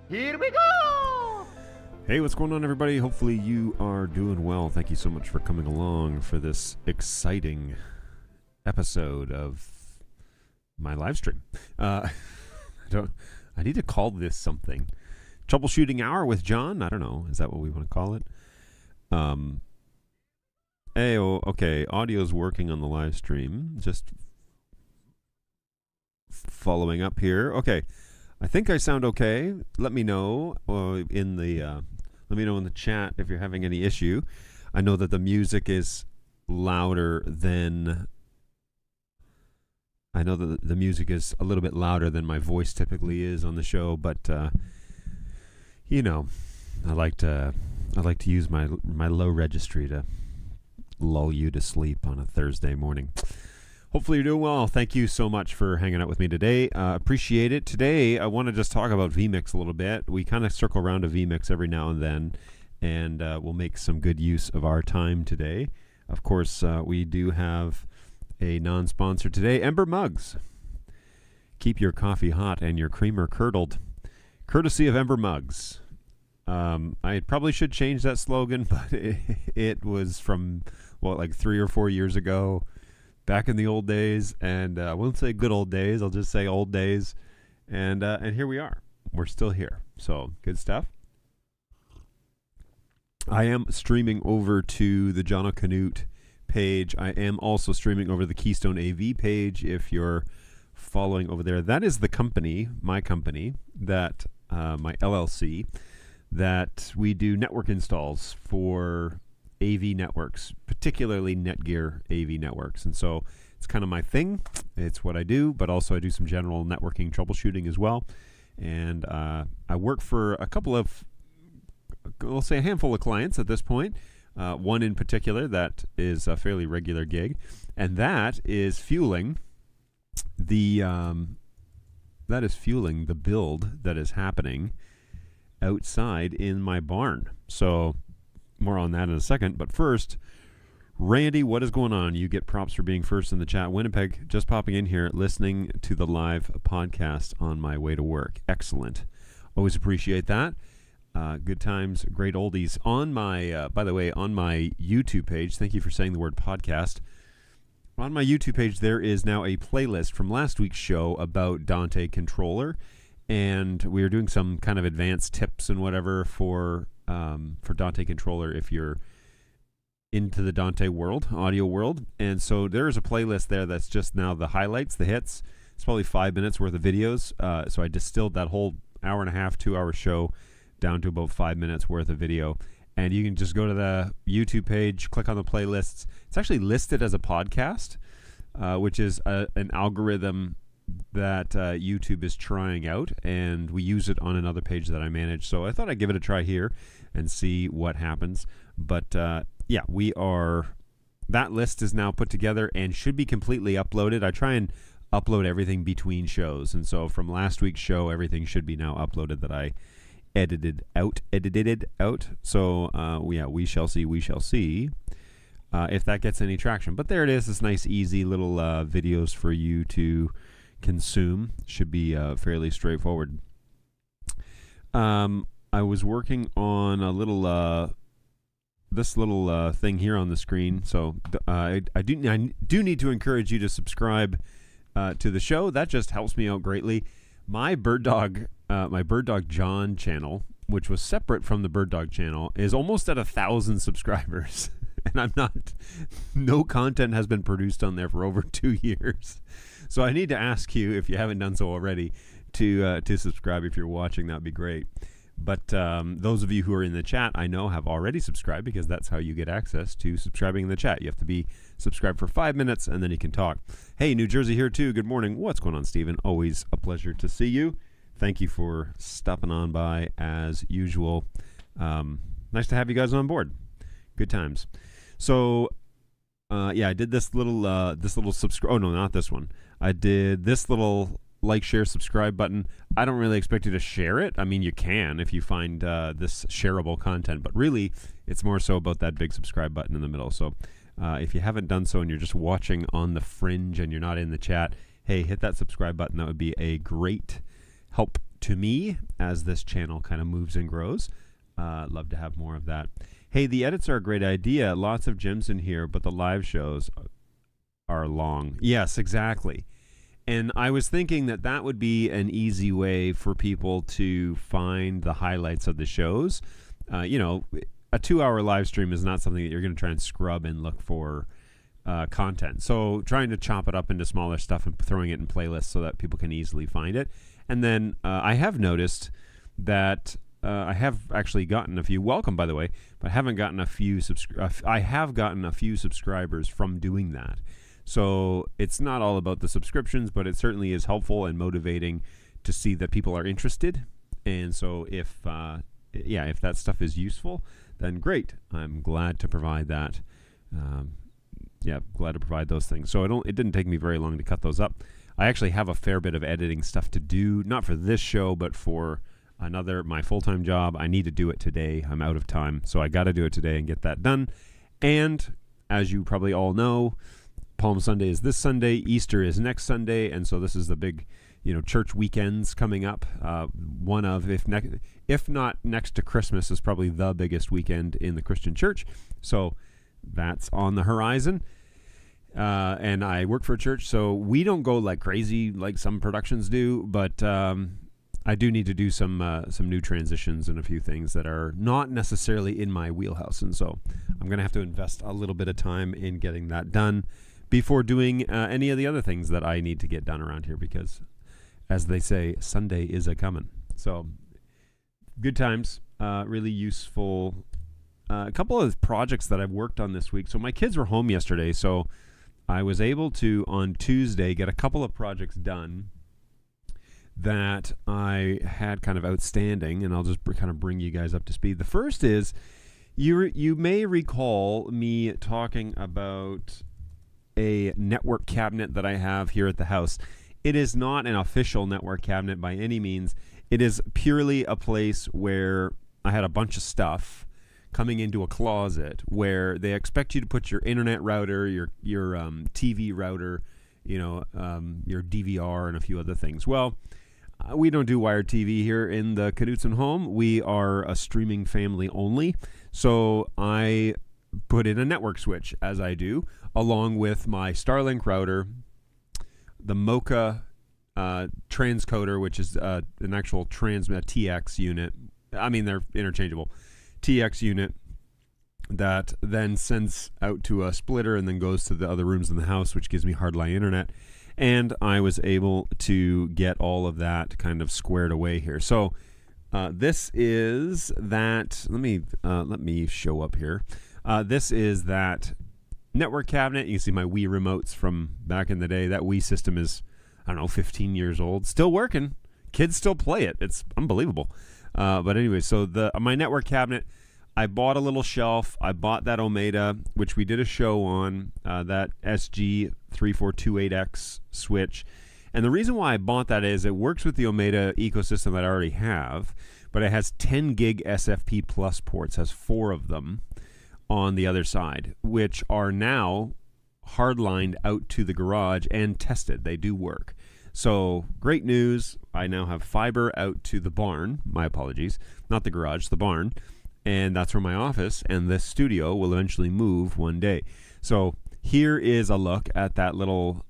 Here we go! Hey, what's going on, everybody? Hopefully you are doing well. Thank you so much for coming along for this exciting episode of my live stream. I need to call this something. Troubleshooting Hour with John? I don't know. Is that what we want to call it? Okay. Audio's working on the live stream. Just following up here. Okay. I think I sound okay. Let me know in the chat if you're having any issue. I know that the music is louder than a little bit louder than my voice typically is on the show, but I like to use my low registry to lull you to sleep on a Thursday morning. Hopefully you're doing well. Thank you so much for hanging out with me today. Appreciate it. Today, I want to just talk about vMix a little bit. We kind of circle around to vMix every now and then, and we'll make some good use of our time today. Of course, we do have a non-sponsor today, Ember Mugs. Keep your coffee hot and your creamer curdled. Courtesy of Ember Mugs. I probably should change that slogan, but it was from, like 3 or 4 years ago. Back in the old days, and I won't say good old days, I'll just say old days, and here we are. We're still here, so good stuff. I am streaming over to the John O'Canute page. I am also streaming over the Keystone AV page if you're following over there. That is the company, my company, that my LLC, that we do network installs for AV networks, particularly Netgear AV networks. And so it's kind of my thing. It's what I do, but also I do some general networking troubleshooting as well. And I work for a couple of, we'll say a handful of clients at this point. One in particular that is a fairly regular gig, and that is fueling the build that is happening outside in my barn. So more on that in a second, but first, Randy, what is going on? You get props for being first in the chat. Winnipeg, just popping in here, listening to the live podcast on my way to work. Excellent. Always appreciate that. Good times, great oldies. On my, by the way, on my YouTube page, thank you for saying the word podcast. On my YouTube page, there is now a playlist from last week's show about Dante Controller, and we are doing some kind of advanced tips and whatever for Dante Controller if you're into the Dante world, audio world. And so there's a playlist there that's just now the highlights, the hits. It's probably 5 minutes worth of videos. So I distilled that whole hour and a half, 2 hour show down to about 5 minutes worth of video. And you can just go to the YouTube page, click on the playlists. It's actually listed as a podcast, which is an algorithm that YouTube is trying out, and we use it on another page that I manage. So I thought I'd give it a try here and see what happens. But yeah, that list is now put together and should be completely uploaded. I try and upload everything between shows, and so from last week's show, everything should be now uploaded that I edited out. So yeah, we shall see if that gets any traction. But there it is. This nice, easy little videos for you to consume. Should be fairly straightforward. I was working on a little this little thing here on the screen, so I do need to encourage you to subscribe to the show. That just helps me out greatly. My Bird Dog John channel, which was separate from the Bird Dog channel, is almost at 1,000 subscribers, and no content has been produced on there for over 2 years. So I need to ask you, if you haven't done so already, to subscribe. If you're watching, that'd be great. But those of you who are in the chat, I know, have already subscribed, because that's how you get access to subscribing in the chat. You have to be subscribed for 5 minutes, and then you can talk. Hey, New Jersey here too. Good morning. What's going on, Stephen? Always a pleasure to see you. Thank you for stopping on by as usual. Nice to have you guys on board. Good times. So, yeah, I did this little subscribe. Oh no, not this one. I did this little like, share, subscribe button. I don't really expect you to share it. I mean, you can if you find this shareable content, but really it's more so about that big subscribe button in the middle. So if you haven't done so and you're just watching on the fringe and you're not in the chat, hey, hit that subscribe button. That would be a great help to me as this channel kind of moves and grows. Love to have more of that. Hey, the edits are a great idea. Lots of gems in here, but the live shows are long. Yes, exactly. And I was thinking that that would be an easy way for people to find the highlights of the shows. You know, a 2-hour live stream is not something that you're going to try and scrub and look for content. So trying to chop it up into smaller stuff and throwing it in playlists so that people can easily find it. And then I have noticed that I have actually gotten a few, welcome by the way, but I haven't gotten a few, I have gotten a few subscribers from doing that. So it's not all about the subscriptions, but it certainly is helpful and motivating to see that people are interested. And so if that stuff is useful, then great. I'm glad to provide that. Glad to provide those things. So it didn't take me very long to cut those up. I actually have a fair bit of editing stuff to do, not for this show, but for my full-time job. I need to do it today. I'm out of time, so I got to do it today and get that done. And as you probably all know, Palm Sunday is this Sunday, Easter is next Sunday, and so this is the big, church weekends coming up. One of, if not next to Christmas, is probably the biggest weekend in the Christian church. So that's on the horizon. And I work for a church, so we don't go like crazy like some productions do, but I do need to do some new transitions and a few things that are not necessarily in my wheelhouse, and so I'm going to have to invest a little bit of time in getting that done before doing any of the other things that I need to get done around here, because, as they say, Sunday is a-comin'. So, good times, really useful. A couple of projects that I've worked on this week. So my kids were home yesterday, so I was able to, on Tuesday, get a couple of projects done that I had kind of outstanding, and I'll just kind of bring you guys up to speed. The first is, you may recall me talking about a network cabinet that I have here at the house. It is not an official network cabinet by any means. It is purely a place where I had a bunch of stuff coming into a closet where they expect you to put your internet router, your TV router, your DVR, and a few other things. Well, we don't do wired TV here in the Knutson home. We are a streaming family only. So I put in a network switch, as I do, along with my Starlink router, the Mocha transcoder, which is an actual TX unit. I mean, they're interchangeable. TX unit that then sends out to a splitter and then goes to the other rooms in the house, which gives me hardline internet. And I was able to get all of that kind of squared away here. So this is that. Let me show up here. This is that network cabinet. You can see my Wii remotes from back in the day. That Wii system is, 15 years old, still working. Kids still play it. It's unbelievable. But anyway, so my network cabinet, I bought a little shelf. I bought that Omeda, which we did a show on, that SG3428X switch. And the reason why I bought that is it works with the Omeda ecosystem that I already have, but it has 10 gig SFP plus ports, has 4 of them on the other side, which are now hardlined out to the garage and tested. They do work. So great news. I now have fiber out to the barn. My apologies. Not the garage, the barn. And that's where my office and this studio will eventually move one day. So here is a look at that little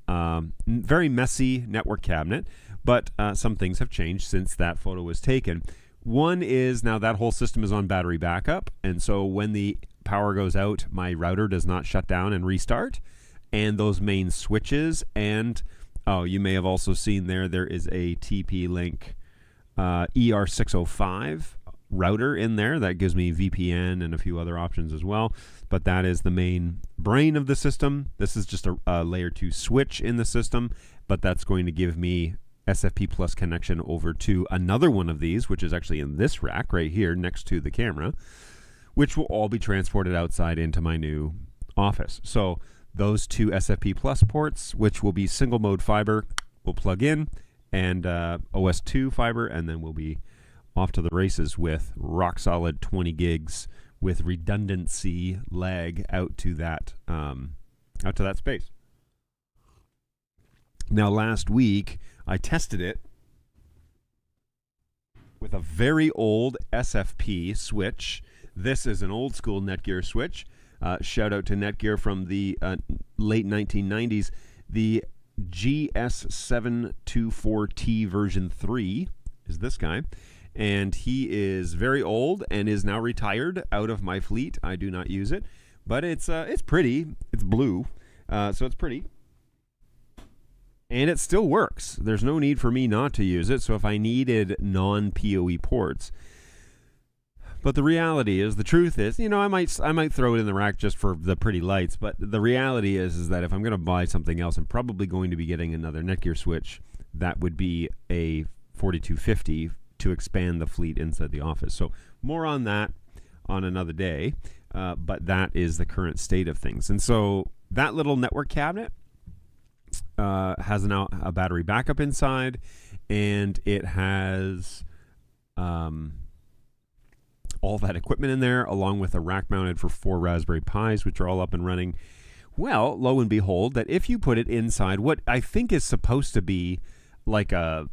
very messy network cabinet, but some things have changed since that photo was taken. One is now that whole system is on battery backup, and so when the power goes out, my router does not shut down and restart, and those main switches, and you may have also seen there is a TP-Link ER605 router in there that gives me VPN and a few other options as well, but that is the main brain of the system. This is just a layer 2 switch in the system, but that's going to give me SFP plus connection over to another one of these, which is actually in this rack right here next to the camera, which will all be transported outside into my new office. So those 2 SFP plus ports, which will be single mode fiber, will plug in, and OS2 fiber, and then we'll be off to the races with rock solid 20 gigs with redundancy lag out to that space. Now last week I tested it with a very old SFP switch. This is an old school Netgear switch. Shout out to Netgear from the late 1990s. The GS724T version 3 is this guy. And he is very old and is now retired out of my fleet. I do not use it. But it's pretty. It's blue. So it's pretty. And it still works. There's no need for me not to use it. So if I needed non-PoE ports. But the reality is, the truth is, I might throw it in the rack just for the pretty lights. But the reality is that if I'm going to buy something else, I'm probably going to be getting another Netgear switch. That would be a 4250 to expand the fleet inside the office. So more on that on another day. But that is the current state of things. And so that little network cabinet has now a battery backup inside, and it has all that equipment in there, along with a rack mounted for 4 Raspberry Pis, which are all up and running. Well, lo and behold, that if you put it inside what I think is supposed to be like a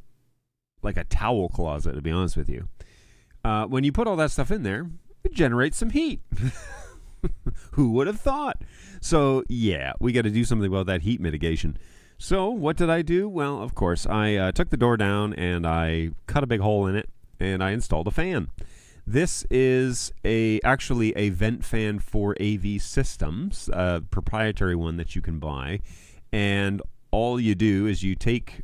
towel closet, to be honest with you, when you put all that stuff in there, it generates some heat. Who would have thought? So yeah, we got to do something about that heat mitigation. So what did I do? Well, of course, I took the door down and I cut a big hole in it and I installed a fan. This is actually a vent fan for AV Systems, a proprietary one that you can buy. And all you do is you take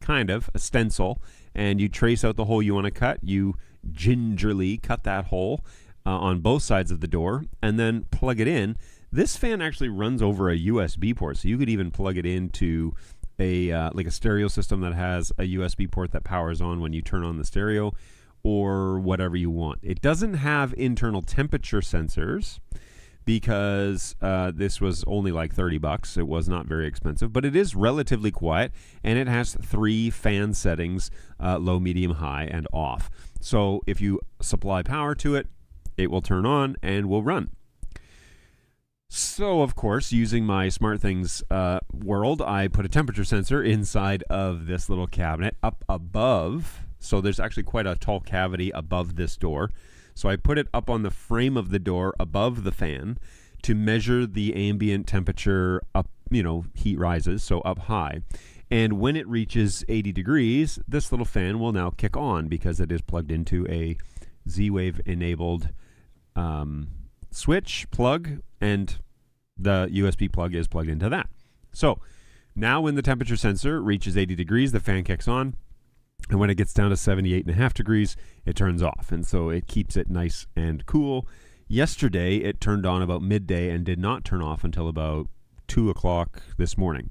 kind of a stencil and you trace out the hole you want to cut. You gingerly cut that hole on both sides of the door and then plug it in. This fan actually runs over a USB port, so you could even plug it into like a stereo system that has a USB port that powers on when you turn on the stereo, or whatever you want. It doesn't have internal temperature sensors because this was only like $30. It was not very expensive, but it is relatively quiet, and it has 3 fan settings, low, medium, high, and off. So if you supply power to it, it will turn on and will run. So, of course, using my SmartThings world, I put a temperature sensor inside of this little cabinet up above. So there's actually quite a tall cavity above this door. So I put it up on the frame of the door above the fan to measure the ambient temperature up, heat rises, so up high. And when it reaches 80 degrees, this little fan will now kick on because it is plugged into a Z-Wave enabled switch plug, and the USB plug is plugged into that. So now when the temperature sensor reaches 80 degrees, the fan kicks on. And when it gets down to 78.5 degrees, it turns off. And so it keeps it nice and cool. Yesterday, it turned on about midday and did not turn off until about 2 o'clock this morning.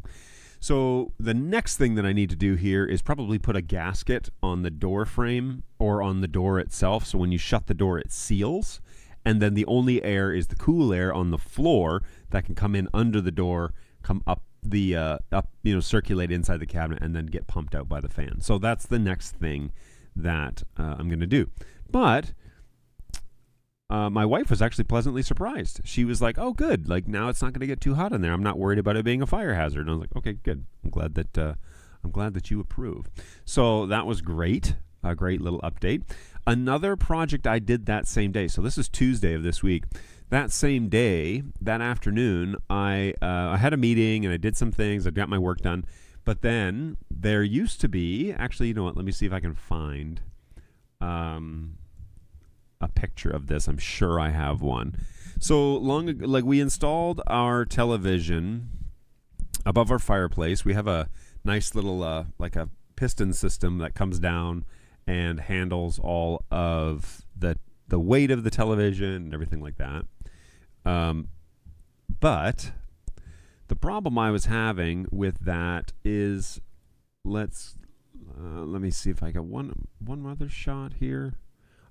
So the next thing that I need to do here is probably put a gasket on the door frame or on the door itself. So when you shut the door, it seals. And then the only air is the cool air on the floor that can come in under the door, come up circulate inside the cabinet, and then get pumped out by the fan. So that's the next thing that I'm going to do. But my wife was actually pleasantly surprised. She was like, "Oh, good! Like now it's not going to get too hot in there. I'm not worried about it being a fire hazard." And I was like, "Okay, good. I'm glad that you approve." So that was great. A great little update. Another project I did that same day. So this is Tuesday of this week. That same day, that afternoon, I had a meeting and I did some things. I got my work done. But then there used to be, actually, you know what? Let me see if I can find a picture of this. I'm sure I have one. So long ago, like we installed our television above our fireplace. We have a nice little like a piston system that comes down and handles all of the weight of the television and everything like that. But the problem I was having with that is, let me see if I got one other shot here.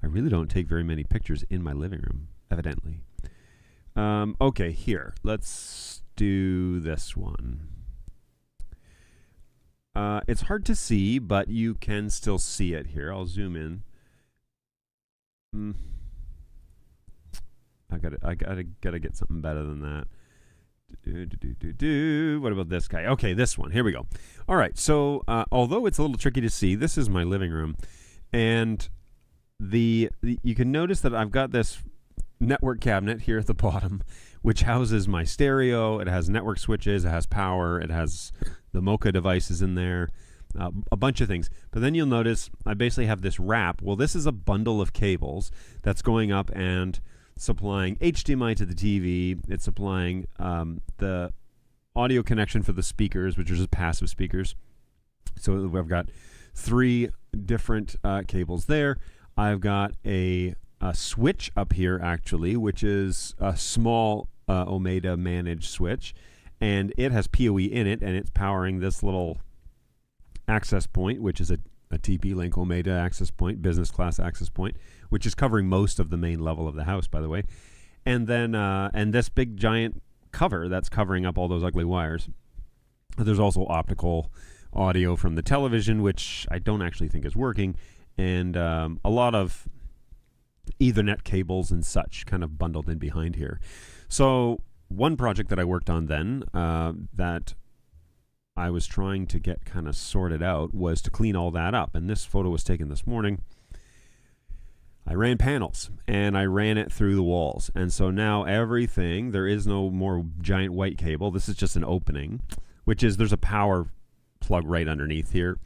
I really don't take very many pictures in my living room, evidently. Okay, here. Let's do this one. It's hard to see, but you can still see it here. I'll zoom in. I gotta get something better than that. What about this guy? Okay, this one. Here we go. All right. So although it's a little tricky to see, this is my living room, and you can notice that I've got this network cabinet here at the bottom, which houses my stereo. It has network switches, it has power, it has the Mocha devices in there, a bunch of things. But then you'll notice I basically have this wrap. Well, this is a bundle of cables that's going up and supplying HDMI to the TV. It's supplying the audio connection for the speakers, which are just passive speakers. So I've got 3 different cables there. I've got a switch up here, actually, which is a small Omeda managed switch, and it has PoE in it, and it's powering this little access point, which is a TP-Link Omeda access point, business class access point, which is covering most of the main level of the house, by the way. And then and this big giant cover that's covering up all those ugly wires. There's also optical audio from the television, which I don't actually think is working, and a lot of Ethernet cables and such kind of bundled in behind here. So one project that I worked on then that I was trying to get kind of sorted out was to clean all that up. And this photo was taken this morning. I ran panels and I ran it through the walls. And so now everything, there is no more giant white cable. This is just an opening, which is, there's a power plug right underneath here.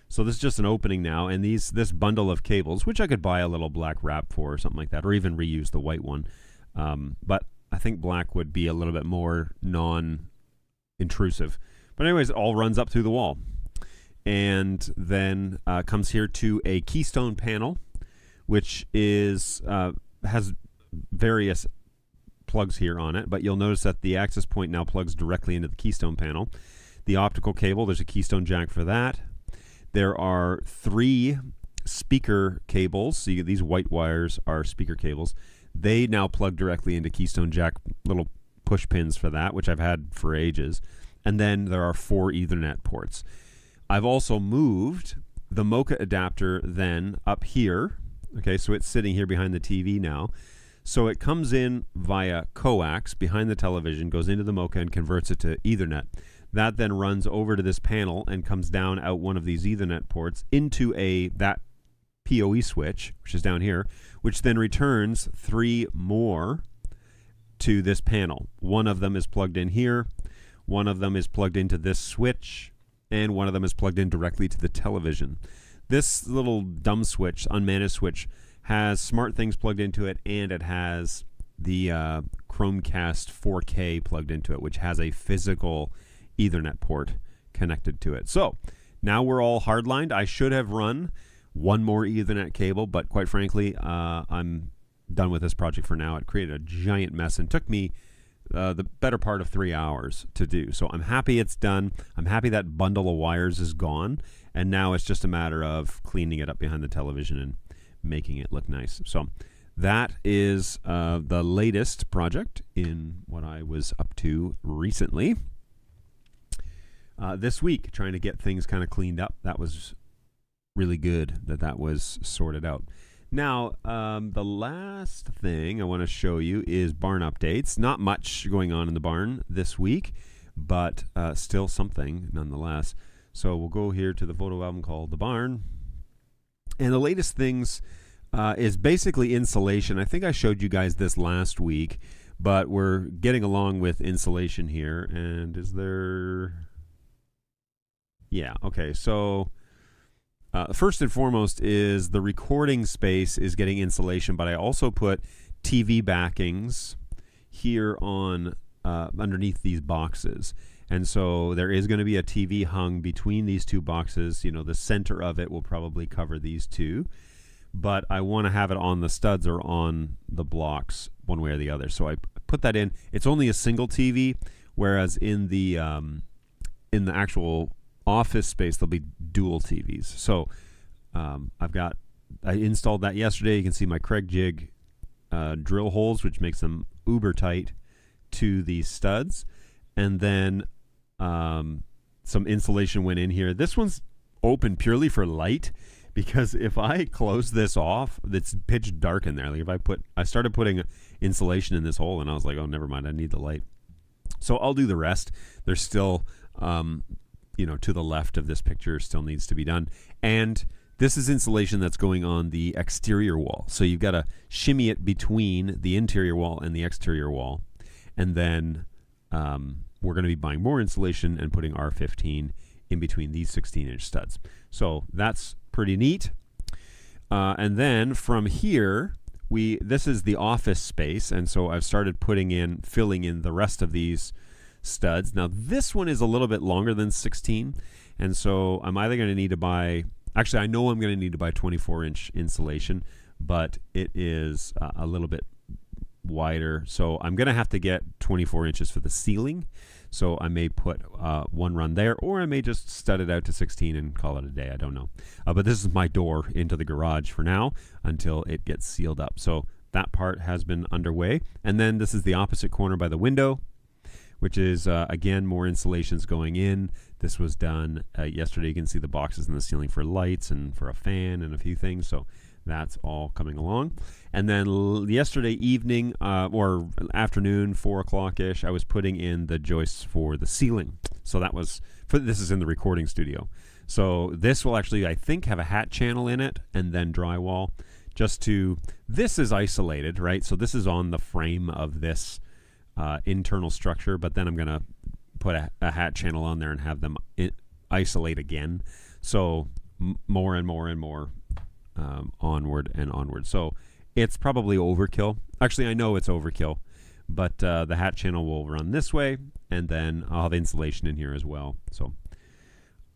So this is just an opening now, and this bundle of cables, which I could buy a little black wrap for or something like that, or even reuse the white one. But I think black would be a little bit more non-intrusive. But anyways, it all runs up through the wall. And then comes here to a keystone panel, which is has various plugs here on it. But you'll notice that the access point now plugs directly into the keystone panel. The optical cable, there's a keystone jack for that. There are 3 speaker cables. So these white wires are speaker cables. They now plug directly into keystone jack little push pins for that, which I've had for ages. And then there are 4 Ethernet ports. I've also moved the Mocha adapter then up here. Okay, so it's sitting here behind the TV now. So it comes in via coax behind the television, goes into the Mocha and converts it to Ethernet. That then runs over to this panel and comes down out one of these Ethernet ports into that PoE switch, which is down here, which then returns 3 more to this panel. One of them is plugged in here, one of them is plugged into this switch, and one of them is plugged in directly to the television. This little dumb switch, unmanaged switch, has SmartThings plugged into it, and it has the Chromecast 4K plugged into it, which has a physical Ethernet port connected to it. So now we're all hardlined. I should have run one more Ethernet cable, but quite frankly, I'm done with this project for now. It created a giant mess and took me the better part of 3 hours to do. So I'm happy it's done. I'm happy that bundle of wires is gone, and now it's just a matter of cleaning it up behind the television and making it look nice. So that is the latest project in what I was up to recently. This week, trying to get things kind of cleaned up. That was really good that was sorted out. Now, the last thing I want to show you is barn updates. Not much going on in the barn this week, but still something nonetheless. So we'll go here to the photo album called The Barn. And the latest things is basically insulation. I think I showed you guys this last week, but we're getting along with insulation here. And is there... Yeah, okay, so first and foremost is the recording space is getting insulation, but I also put TV backings here on underneath these boxes. And so there is going to be a TV hung between these 2 boxes. You know, the center of it will probably cover these 2. But I want to have it on the studs or on the blocks one way or the other. So I put that in. It's only a single TV, whereas in the actual office space there'll be dual TVs. So I installed that yesterday. You can see my Craig jig drill holes, which makes them uber tight to these studs, and then some insulation went in here. This one's open purely for light, because if I close this off, it's pitch dark in there. Like if I started putting insulation in this hole, and I was like, oh, never mind, I need the light. So I'll do the rest. There's still to the left of this picture still needs to be done. And this is insulation that's going on the exterior wall. So you've got to shimmy it between the interior wall and the exterior wall. And then we're going to be buying more insulation and putting R15 in between these 16-inch studs. So that's pretty neat. And then from here, this is the office space. And so I've started filling in the rest of these studs. Now this one is a little bit longer than 16. And so I'm either going to need to buy, actually I know I'm going to need to buy 24-inch insulation, but it is a little bit wider. So I'm going to have to get 24 inches for the ceiling. So I may put one run there, or I may just stud it out to 16 and call it a day. I don't know. But this is my door into the garage for now until it gets sealed up. So that part has been underway. And then this is the opposite corner by the window, which is, again, more insulations going in. This was done yesterday. You can see the boxes in the ceiling for lights and for a fan and a few things. So that's all coming along. And then yesterday evening or afternoon, 4 o'clock-ish, I was putting in the joists for the ceiling. So that was, this is in the recording studio. So this will actually, I think, have a hat channel in it and then drywall. This is isolated, right? So this is on the frame of this internal structure, but then I'm going to put a hat channel on there and have them isolate again. So more and more and more onward and onward. So it's probably overkill. Actually, I know it's overkill, but the hat channel will run this way, and then I'll have insulation in here as well. So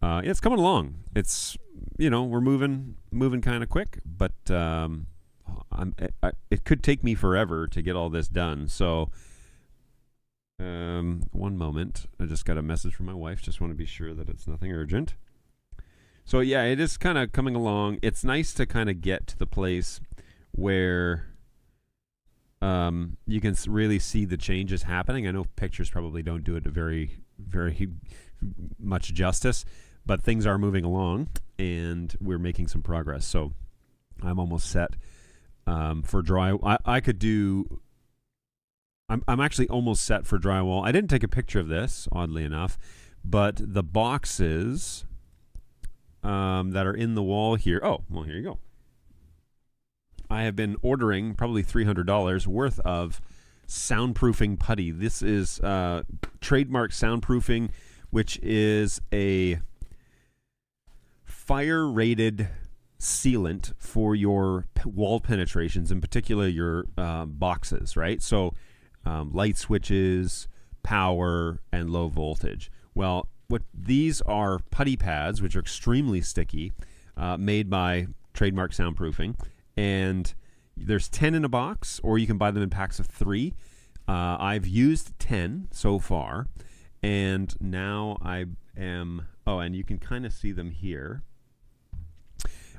it's coming along. It's, we're moving kind of quick, but it could take me forever to get all this done. So one moment. I just got a message from my wife. Just want to be sure that it's nothing urgent. So yeah, it is kind of coming along. It's nice to kind of get to the place where you can really see the changes happening. I know pictures probably don't do it very, very much justice, but things are moving along and we're making some progress. So I'm almost set for drywall. I'm actually almost set for drywall. I didn't take a picture of this, oddly enough, but the boxes that are in the wall here. Oh, well, here you go. I have been ordering probably $300 worth of soundproofing putty. This is trademark soundproofing, which is a fire-rated sealant for your wall penetrations, in particular your boxes, right? So light switches, power, and low voltage. Well, what these are putty pads, which are extremely sticky, made by Trademark Soundproofing, and there's 10 in a box, or you can buy them in packs of 3. I've used 10 so far, and now I am, and you can kind of see them here.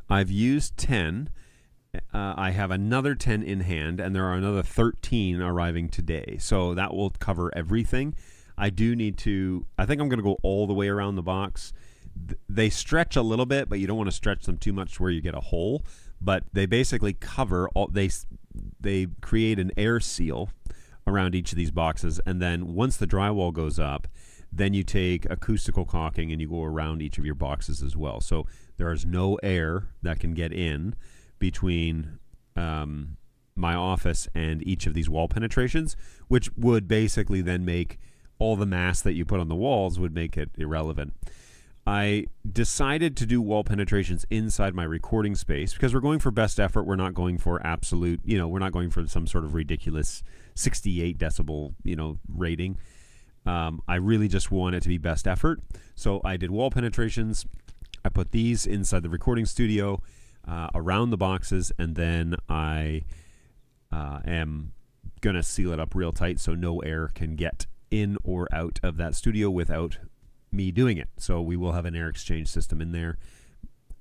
I've used 10. I have another 10 in hand, and there are another 13 arriving today. So that will cover everything. I do need to, I think I'm going to go all the way around the box. They stretch a little bit, but you don't want to stretch them too much where you get a hole. But they basically cover, they create an air seal around each of these boxes. And then once the drywall goes up, then you take acoustical caulking and you go around each of your boxes as well. So there is no air that can get in between my office and each of these wall penetrations, which would basically then make all the mass that you put on the walls would make it irrelevant. I decided to do wall penetrations inside my recording space because we're going for best effort. We're not going for absolute, we're not going for some sort of ridiculous 68 decibel, rating. I really just want it to be best effort. So I did wall penetrations. I put these inside the recording studio around the boxes, and then I am going to seal it up real tight so no air can get in or out of that studio without me doing it. So we will have an air exchange system in there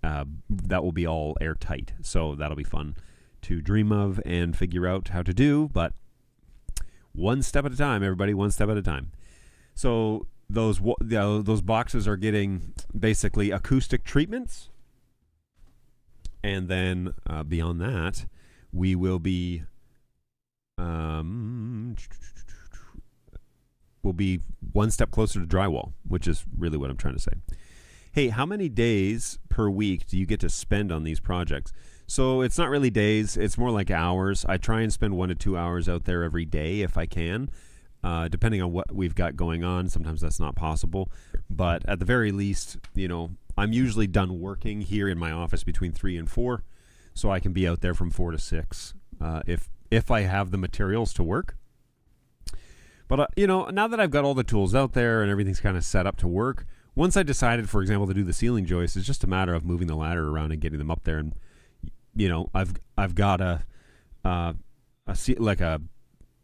that will be all airtight. So that'll be fun to dream of and figure out how to do, but one step at a time, everybody, one step at a time. So those boxes are getting basically acoustic treatments, and then beyond that, we will be will be one step closer to drywall, which is really what I'm trying to say. hey, how many days per week do you get to spend on these projects? So it's not really days, it's more like hours. I try and spend 1 to 2 hours out there every day if I can, depending on what we've got going on. Sometimes that's not possible. But at the very least, I'm usually done working here in my office between 3 and 4, so I can be out there from 4 to 6 if I have the materials to work. But, now that I've got all the tools out there and everything's kind of set up to work, once I decided, for example, to do the ceiling joists, it's just a matter of moving the ladder around and getting them up there. And I've got a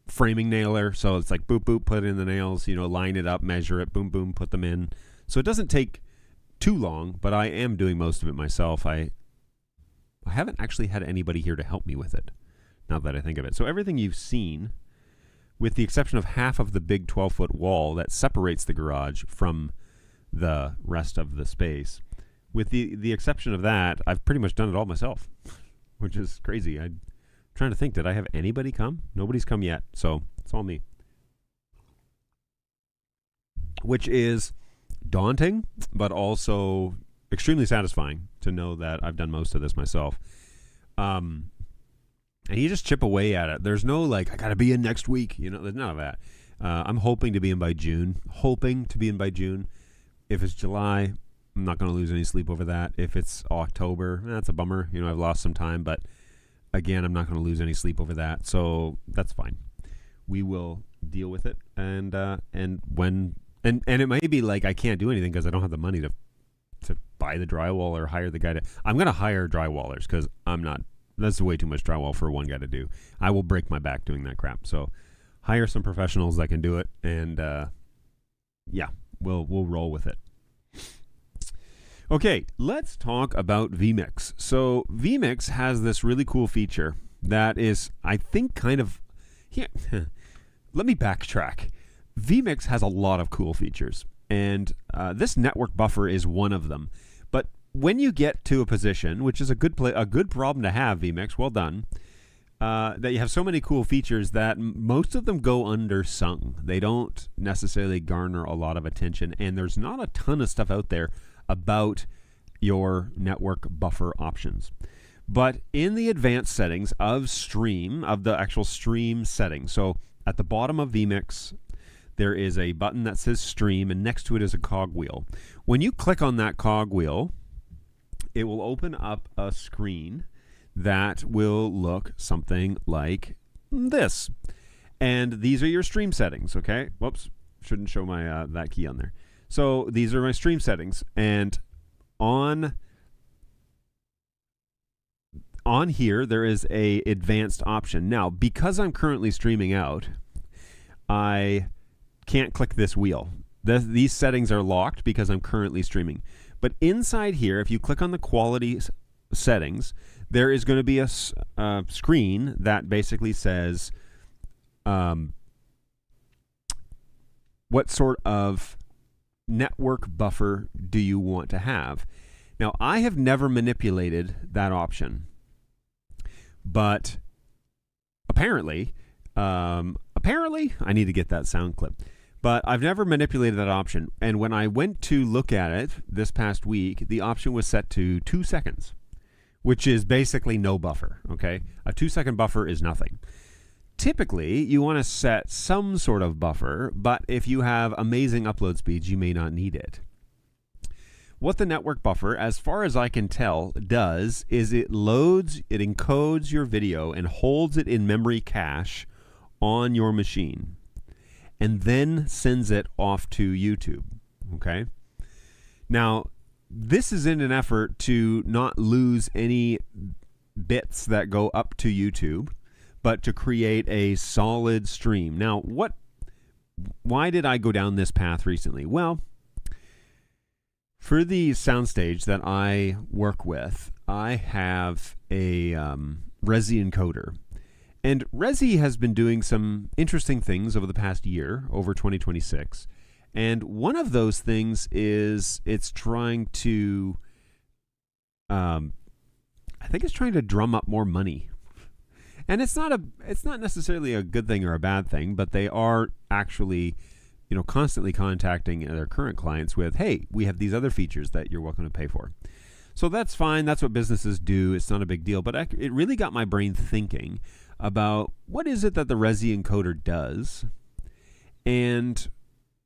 framing nailer, so it's like boop boop, put in the nails, line it up, measure it, boom boom, put them in. So it doesn't take too long, but I am doing most of it myself. I haven't actually had anybody here to help me with it, now that I think of it. So everything you've seen, with the exception of half of the big 12-foot wall that separates the garage from the rest of the space, with the exception of that, I've pretty much done it all myself, which is crazy. I'm trying to think, did I have anybody come? Nobody's come yet, so it's all me. Which is daunting, but also extremely satisfying to know that I've done most of this myself. And you just chip away at it. There's no I gotta be in next week. There's none of that. I'm hoping to be in by June. If it's July, I'm not going to lose any sleep over that. If it's October, that's a bummer. I've lost some time, but again, I'm not going to lose any sleep over that. So that's fine. We will deal with it. And it might be I can't do anything because I don't have the money to buy the drywall or hire the guy I'm going to hire drywallers because that's way too much drywall for one guy to do. I will break my back doing that crap. So hire some professionals that can do it. And we'll roll with it. Okay, let's talk about vMix. So vMix has this really cool feature that is, I think, kind of... Here, let me backtrack. vMix has a lot of cool features, and this network buffer is one of them. But when you get to a position, which is a good problem to have, vMix, well done, that you have so many cool features that most of them go undersung. They don't necessarily garner a lot of attention, and there's not a ton of stuff out there about your network buffer options. But in the advanced settings of the actual stream settings, so at the bottom of vMix, there is a button that says stream, and next to it is a cogwheel. When you click on that cogwheel, it will open up a screen that will look something like this. And these are your stream settings, okay? Whoops, shouldn't show my that key on there. So these are my stream settings, and on here there is a advanced option. Now, because I'm currently streaming out, I can't click this wheel. These settings are locked because I'm currently streaming. But inside here, if you click on the quality settings, there is going to be a screen that basically says what sort of network buffer do you want to have. Now, I have never manipulated that option, but apparently I need to get that sound clip, but I've never manipulated that option. And when I went to look at it this past week, the option was set to 2 seconds, which is basically no buffer, okay? A 2-second buffer is nothing. Typically, you want to set some sort of buffer, but if you have amazing upload speeds, you may not need it. What the network buffer, as far as I can tell, does is it encodes your video and holds it in memory cache on your machine, and then sends it off to YouTube, okay? Now, this is in an effort to not lose any bits that go up to YouTube, but to create a solid stream. Now, why did I go down this path recently? Well, for the soundstage that I work with, I have a Resi encoder. And Resi has been doing some interesting things over the past year, over 2026. And one of those things is it's trying to, I think it's trying to drum up more money. And it's not necessarily a good thing or a bad thing, but they are actually constantly contacting their current clients with, hey, we have these other features that you're welcome to pay for. So that's fine. That's what businesses do. It's not a big deal. But it really got my brain thinking about what is it that the Resi encoder does, and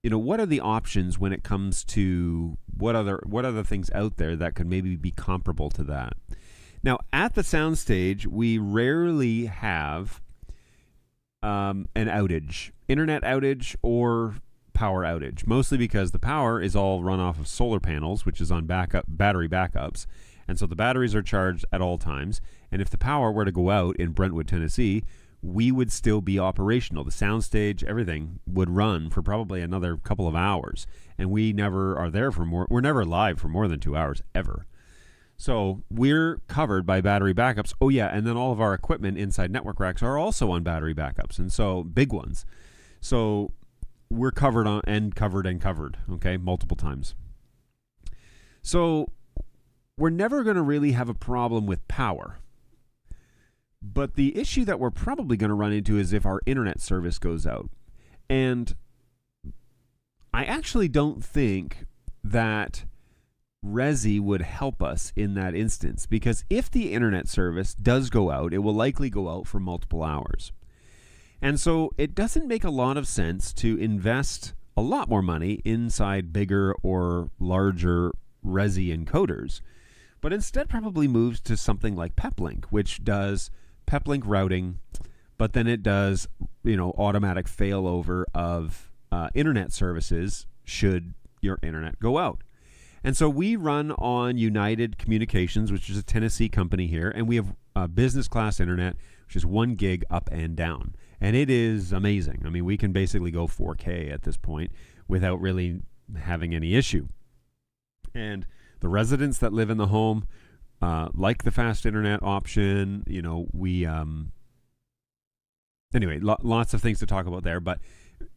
what are the options when it comes to what other things out there that could maybe be comparable to that. Now, at the soundstage, we rarely have an outage, internet outage or power outage, mostly because the power is all run off of solar panels, which is on battery backups. And so the batteries are charged at all times. And if the power were to go out in Brentwood, Tennessee, we would still be operational. The soundstage, everything would run for probably another couple of hours. And we never are there we're never live for more than 2 hours, ever. So we're covered by battery backups. Oh yeah, and then all of our equipment inside network racks are also on battery backups, and so big ones. So we're covered, okay, multiple times. So we're never going to really have a problem with power. But the issue that we're probably going to run into is if our internet service goes out. And I actually don't think that Resi would help us in that instance, because if the internet service does go out, it will likely go out for multiple hours. And so it doesn't make a lot of sense to invest a lot more money inside bigger or larger Resi encoders, but instead probably moves to something like Peplink, which does Peplink routing, but then it does, automatic failover of internet services should your internet go out. And so we run on United Communications, which is a Tennessee company here, and we have business class internet, which is 1 gig up and down. And it is amazing. I mean, we can basically go 4K at this point without really having any issue. And the residents that live in the home like the fast internet option. Anyway, lots of things to talk about there, but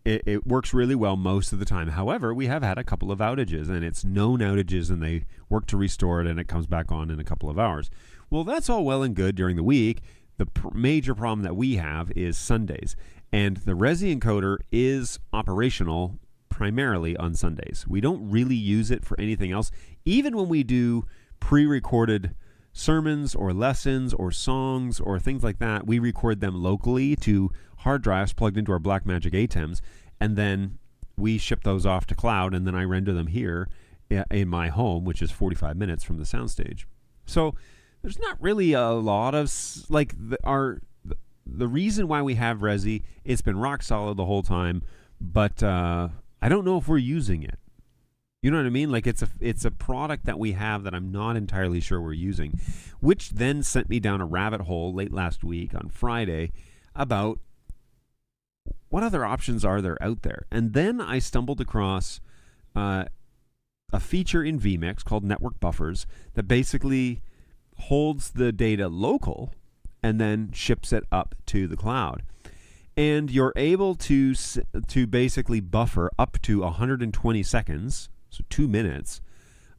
it works really well most of the time. However, we have had a couple of outages, and it's known outages, and they work to restore it, and it comes back on in a couple of hours. Well, that's all well and good during the week. The major problem that we have is Sundays, and the Resi encoder is operational primarily on Sundays. We don't really use it for anything else. Even when we do pre-recorded sermons or lessons or songs or things like that, we record them locally to hard drives plugged into our Blackmagic ATEMs, and then we ship those off to cloud, and then I render them here in my home, which is 45 minutes from the soundstage. So there's not really a lot of the reason why we have Resi. It's been rock solid the whole time, but I don't know if we're using it. You know what I mean? Like it's a product that we have that I'm not entirely sure we're using, which then sent me down a rabbit hole late last week on Friday about what other options are there out there. And then I stumbled across a feature in vMix called network buffers that basically holds the data local and then ships it up to the cloud. And you're able to basically buffer up to 120 seconds, so 2 minutes,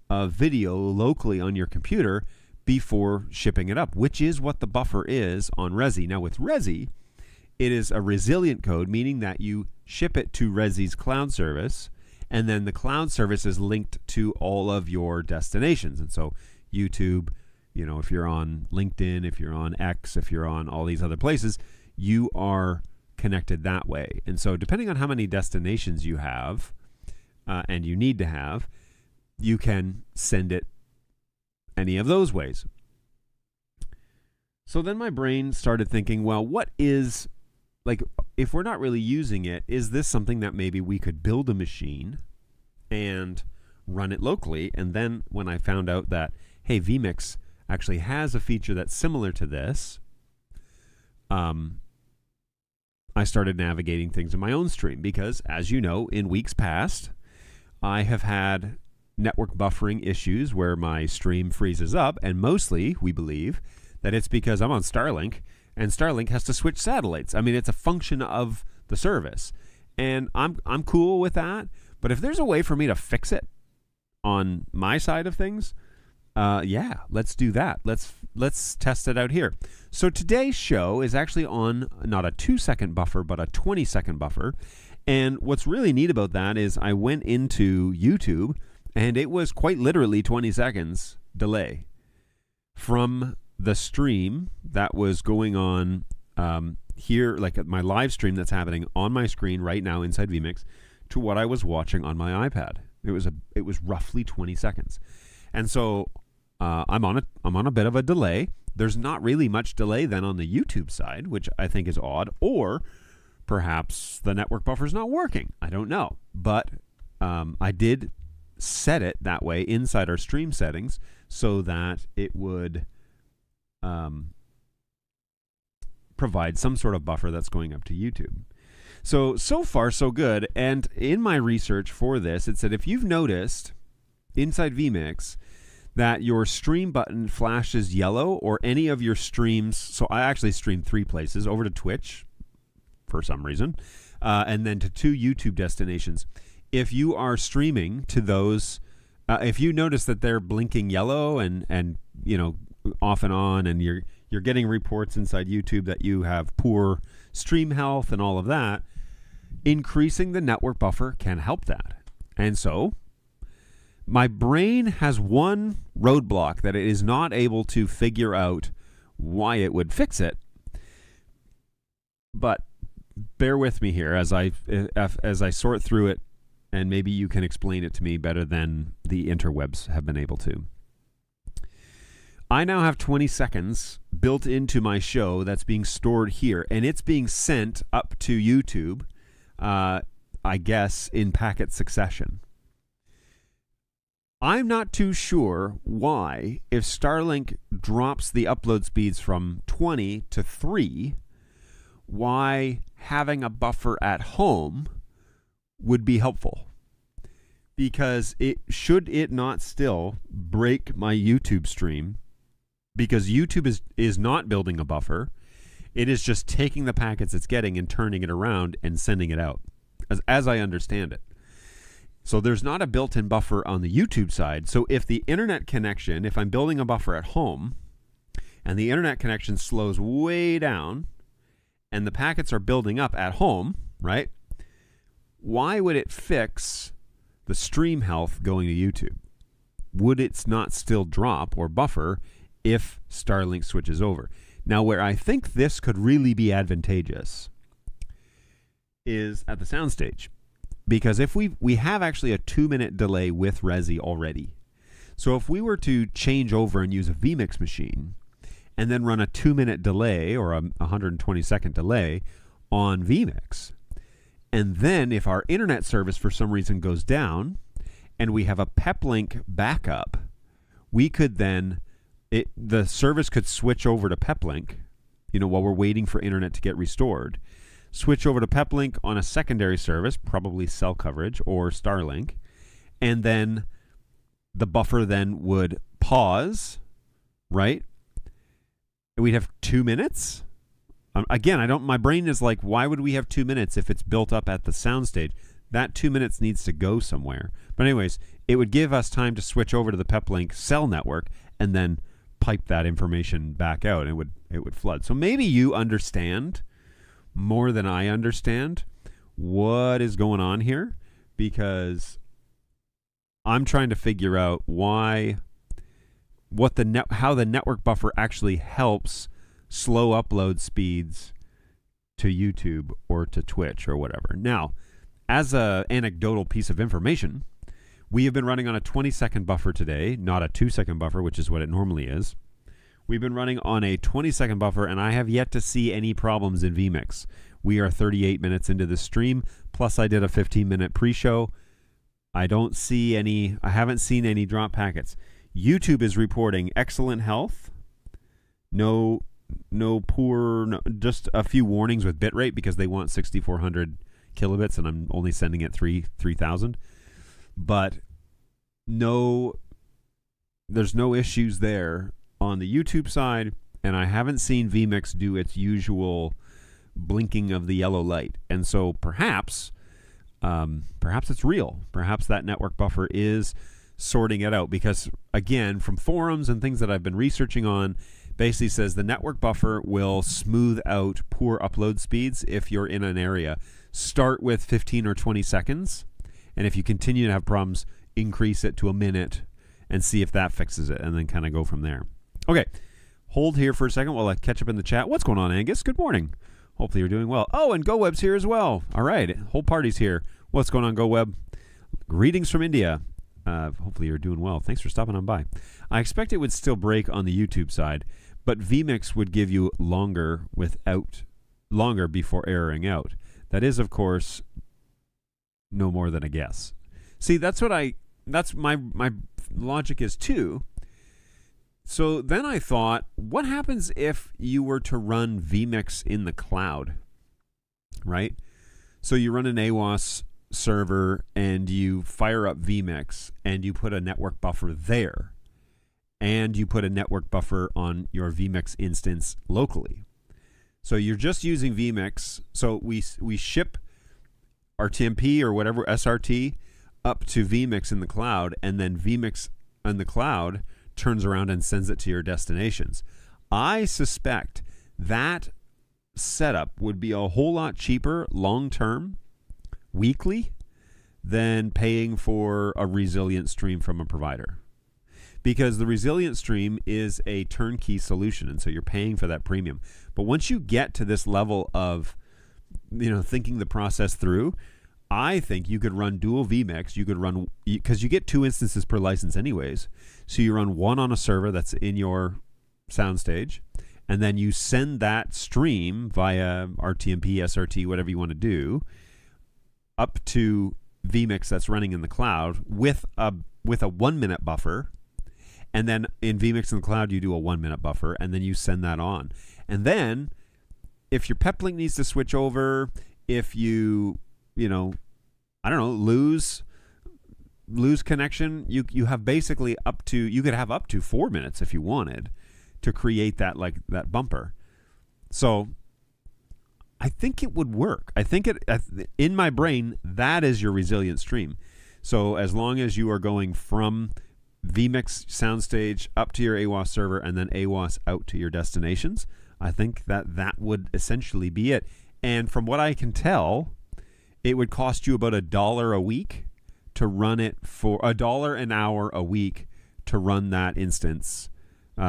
of video locally on your computer before shipping it up, which is what the buffer is on Resi. Now with Resi, it is a resilient code, meaning that you ship it to Resi's cloud service, and then the cloud service is linked to all of your destinations. And so YouTube, if you're on LinkedIn, if you're on X, if you're on all these other places, you are connected that way. And so depending on how many destinations you have, and you need to have, you can send it any of those ways. So then my brain started thinking, well, what is, if we're not really using it, is this something that maybe we could build a machine and run it locally? And then when I found out that, hey, vMix actually has a feature that's similar to this, I started navigating things in my own stream because, as you know, in weeks past, I have had network buffering issues where my stream freezes up, and mostly, we believe, that it's because I'm on Starlink, and Starlink has to switch satellites. I mean, it's a function of the service, and I'm cool with that, but if there's a way for me to fix it on my side of things, yeah, let's do that. Let's test it out here. So today's show is actually on not a 2-second buffer, but a 20-second buffer. And what's really neat about that is I went into YouTube, and it was quite literally 20 seconds delay from the stream that was going on here, like my live stream that's happening on my screen right now inside vMix, to what I was watching on my iPad. It was roughly 20 seconds. And so I'm on a bit of a delay. There's not really much delay then on the YouTube side, which I think is odd, or perhaps the network buffer's not working. I don't know. But I did set it that way inside our stream settings so that it would provide some sort of buffer that's going up to YouTube. So far, so good. And in my research for this, it said if you've noticed inside vMix that your stream button flashes yellow or any of your streams, so I actually streamed 3 places, over to Twitch for some reason, and then to 2 YouTube destinations. If you are streaming to those, if you notice that they're blinking yellow and you know, off and on, and you're getting reports inside YouTube that you have poor stream health and all of that, increasing the network buffer can help that. And so my brain has one roadblock that it is not able to figure out why it would fix it. But bear with me here as I sort through it, and maybe you can explain it to me better than the interwebs have been able to. I now have 20 seconds built into my show that's being stored here, and it's being sent up to YouTube, I guess, in packet succession. I'm not too sure why, if Starlink drops the upload speeds from 20 to 3, why having a buffer at home would be helpful. Because should it not still break my YouTube stream, because YouTube is not building a buffer, it is just taking the packets it's getting and turning it around and sending it out, as I understand it. So there's not a built-in buffer on the YouTube side. So if the internet connection, if I'm building a buffer at home and the internet connection slows way down and the packets are building up at home, right? Why would it fix the stream health going to YouTube? Would it not still drop or buffer if Starlink switches over? Now, where I think this could really be advantageous is at the soundstage. Because if we have actually a 2-minute delay with Resi already. So if we were to change over and use a vMix machine and then run a 2-minute delay or a 120-second delay on vMix, and then if our internet service for some reason goes down and we have a Peplink backup, we could then, the service could switch over to Peplink, while we're waiting for internet to get restored, switch over to Peplink on a secondary service, probably cell coverage or Starlink, and then the buffer then would pause, right? And we'd have 2 minutes. Again, my brain is like, why would we have 2 minutes if it's built up at the soundstage? That 2 minutes needs to go somewhere. But anyways, it would give us time to switch over to the Peplink cell network and then pipe that information back out. It would flood. So maybe you understand more than I understand what is going on here, because I'm trying to figure out how the network buffer actually helps slow upload speeds to YouTube or to Twitch or whatever. Now, as an anecdotal piece of information, we have been running on a 20-second buffer today, not a 2-second buffer, which is what it normally is. We've been running on a 20-second buffer, and I have yet to see any problems in vMix. We are 38 minutes into the stream, plus I did a 15-minute pre-show. I haven't seen any drop packets. YouTube is reporting excellent health. Just a few warnings with bitrate because they want 6,400 kilobits, and I'm only sending it 3,000. But there's no issues there on the YouTube side, and I haven't seen vMix do its usual blinking of the yellow light. And so perhaps it's real. Perhaps that network buffer is sorting it out, because again, from forums and things that I've been researching on, basically says the network buffer will smooth out poor upload speeds if you're in an area. start with 15 or 20 seconds. And if you continue to have problems, increase it to a minute and see if that fixes it, and then kind of go from there. Okay, hold here for a second while I catch up in the chat. What's going on, Angus? Good morning. Hopefully you're doing well. Oh, and GoWeb's here as well. All right, whole party's here. What's going on, GoWeb? Greetings from India. Hopefully you're doing well. Thanks for stopping on by. I expect it would still break on the YouTube side, but vMix would give you longer before erroring out. That is, of course, no more than a guess. See, that's my logic is too. So then I thought, what happens if you were to run vMix in the cloud, right? So you run an AWS server and you fire up vMix and you put a network buffer there, and you put a network buffer on your vMix instance locally. So you're just using vMix. So we ship our TMP or whatever SRT up to vMix in the cloud, and then vMix in the cloud turns around and sends it to your destinations. I suspect that setup would be a whole lot cheaper long-term, weekly, than paying for a resilient stream from a provider. Because the resilient stream is a turnkey solution, and so you're paying for that premium. But once you get to this level of, thinking the process through, I think you could run dual vMix. You could run, because you get 2 instances per license anyways. So you run one on a server that's in your soundstage, and then you send that stream via RTMP, SRT, whatever you want to do, up to vMix that's running in the cloud with a 1 minute buffer. And then in vMix in the cloud, you do a 1 minute buffer, and then you send that on. And then if your peplink needs to switch over, if you lose connection, you have basically you could have up to 4 minutes if you wanted to create that bumper. So I think it would work. I think in my brain, that is your resilient stream. So as long as you are going from vMix soundstage up to your AWS server and then AWS out to your destinations, I think that would essentially be it. And from what I can tell, it would cost you about $1 a week to run it, for $1 an hour a week to run that instance.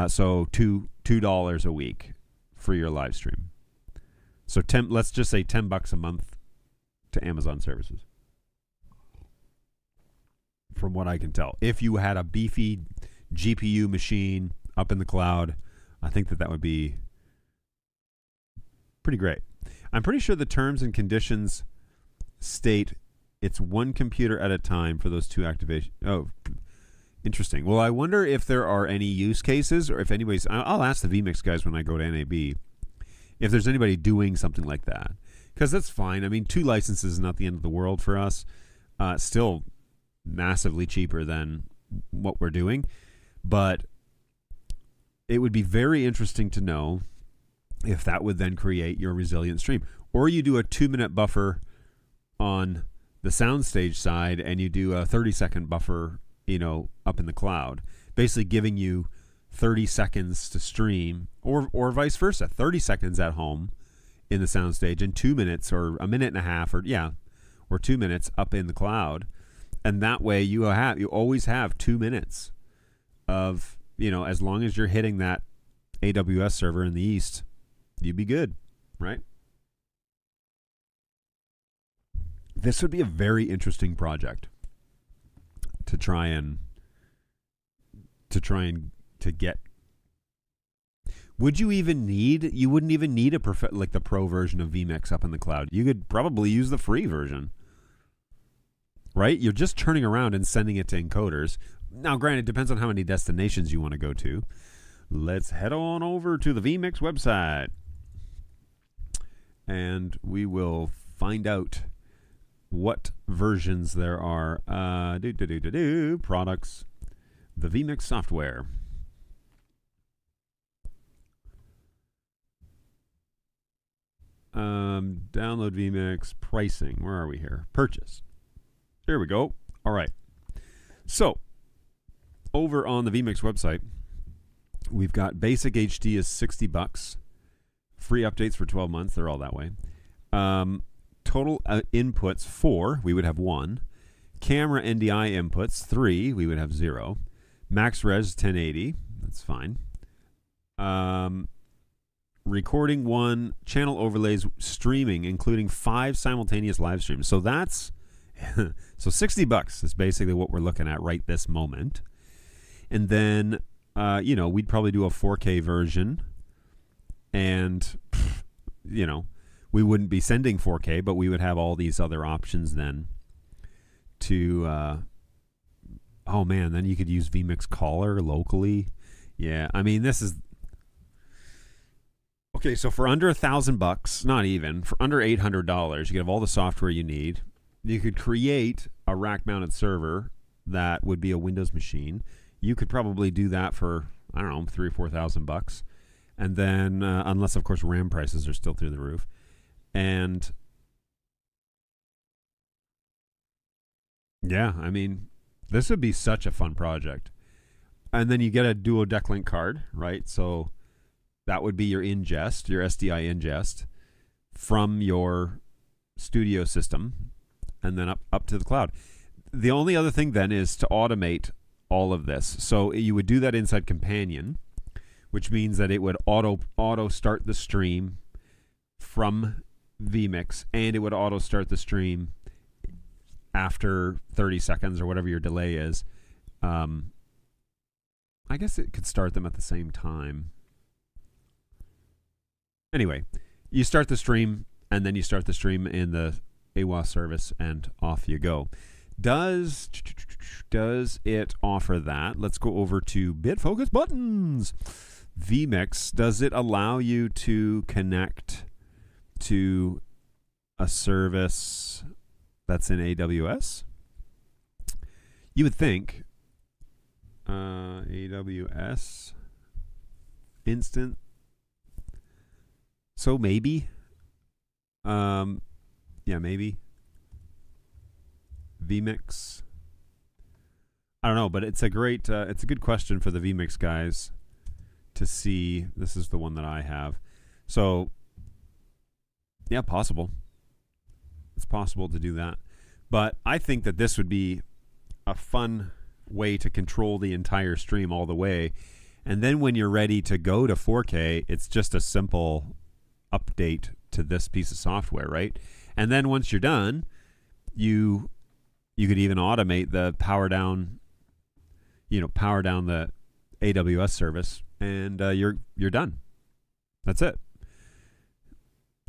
So $2 a week for your live stream. So let's just say $10 a month to Amazon services. From what I can tell, if you had a beefy GPU machine up in the cloud, I think that would be pretty great. I'm pretty sure the terms and conditions state it's one computer at a time for those 2 activations. Oh, interesting. Well, I wonder if there are any use cases, or if anybody's, I'll ask the vMix guys when I go to NAB if there's anybody doing something like that, because that's fine. I mean, 2 licenses is not the end of the world for us. Still massively cheaper than what we're doing, but it would be very interesting to know if that would then create your resilient stream. Or you do a 2 minute buffer on the soundstage side, and you do a 30-second buffer, up in the cloud, basically giving you 30 seconds to stream, or vice versa, 30 seconds at home in the soundstage and 2 minutes or a minute and a half or 2 minutes up in the cloud. And that way you always have 2 minutes of, as long as you're hitting that AWS server in the east, you'd be good, right? This would be a very interesting project to try and get. Would you even need? You wouldn't even need the pro version of vMix up in the cloud. You could probably use the free version, right? You're just turning around and sending it to encoders. Now, granted, it depends on how many destinations you want to go to. Let's head on over to the vMix website, and we will find out what versions there are. Products, the vMix software. Download vMix, pricing. Where are we here? Purchase. There we go. All right. So, over on the vMix website, we've got basic HD is $60. Free updates for 12 months. They're all that way. Total inputs 4, we would have 1. Camera NDI inputs 3, we would have 0. Max res 1080, that's fine. Recording 1, channel overlays, streaming, including 5 simultaneous live streams. So that's so $60 is basically what we're looking at right this moment. And then we'd probably do a 4K version, and we wouldn't be sending 4K, but we would have all these other options then to then you could use vMix Caller locally. Yeah, I mean, this is okay. So for under $1,000, not even, for under $800, you could have all the software you need. You could create a rack-mounted server that would be a Windows machine. You could probably do that for, I don't know, $3,000 or $4,000, and then unless of course RAM prices are still through the roof, and yeah, I mean, this would be such a fun project. And then you get a dual deck link card, right? So that would be your ingest, your SDI ingest from your studio system, and then up to the cloud. The only other thing then is to automate all of this. So you would do that inside Companion, which means that it would auto start the stream from vMix, and it would auto start the stream after 30 seconds or whatever your delay is. I guess it could start them at the same time. Anyway, you start the stream, and then you start the stream in the AWA service, and off you go. Does it offer that? Let's go over to BitFocus buttons. vMix, does it allow you to connect to a service that's in AWS? You would think AWS instant. So maybe. Maybe. vMix. I don't know, but it's a great, it's a good question for the vMix guys to see. This is the one that I have. So, yeah, possible. It's possible to do that. But I think that this would be a fun way to control the entire stream all the way. And then when you're ready to go to 4K, it's just a simple update to this piece of software, right? And then once you're done, you could even automate the power down the AWS service, and you're done. That's it.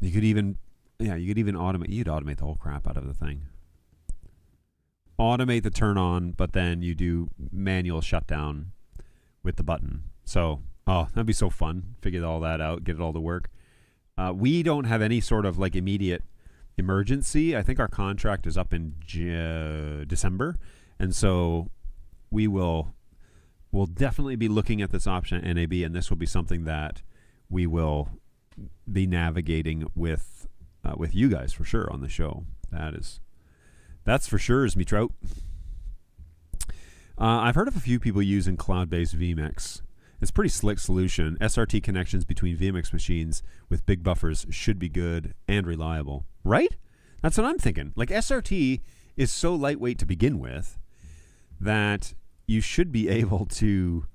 You could even automate. You'd automate the whole crap out of the thing. Automate the turn on, but then you do manual shutdown with the button. So, that'd be so fun. Figure all that out, get it all to work. We don't have any sort of like immediate emergency. I think our contract is up in December, and so we'll definitely be looking at this option at NAB, and this will be something that we will be navigating with you guys for sure on the show. That's for sure, is me trout. I've heard of a few people using cloud-based vMix. It's a pretty slick solution. SRT connections between vMix machines with big buffers should be good and reliable. Right? That's what I'm thinking. Like, SRT is so lightweight to begin with that you should be able to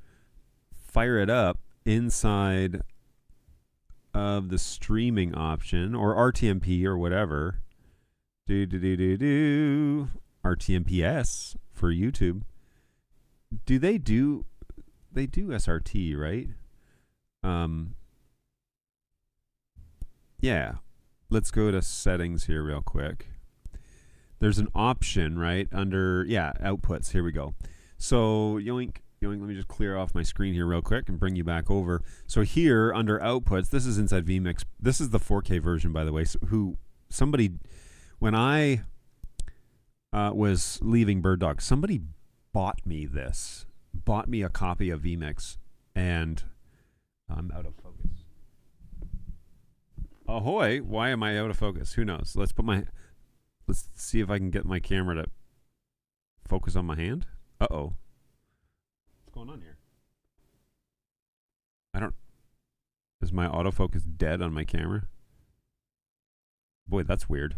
fire it up inside of the streaming option, or RTMP or whatever. RTMPS for YouTube. They do SRT, right? Yeah. Let's go to settings here real quick. There's an option, right, under, outputs. Here we go. So, yoink, let me just clear off my screen here real quick and bring you back over. So here, under outputs, this is inside vMix. This is the 4K version, by the way. So when I was leaving Bird Dog, somebody bought me a copy of vMix, and I'm out of focus. Ahoy! Why am I out of focus? Who knows? Let's see if I can get my camera to focus on my hand. Uh-oh. What's going on here? Is my autofocus dead on my camera? Boy, that's weird.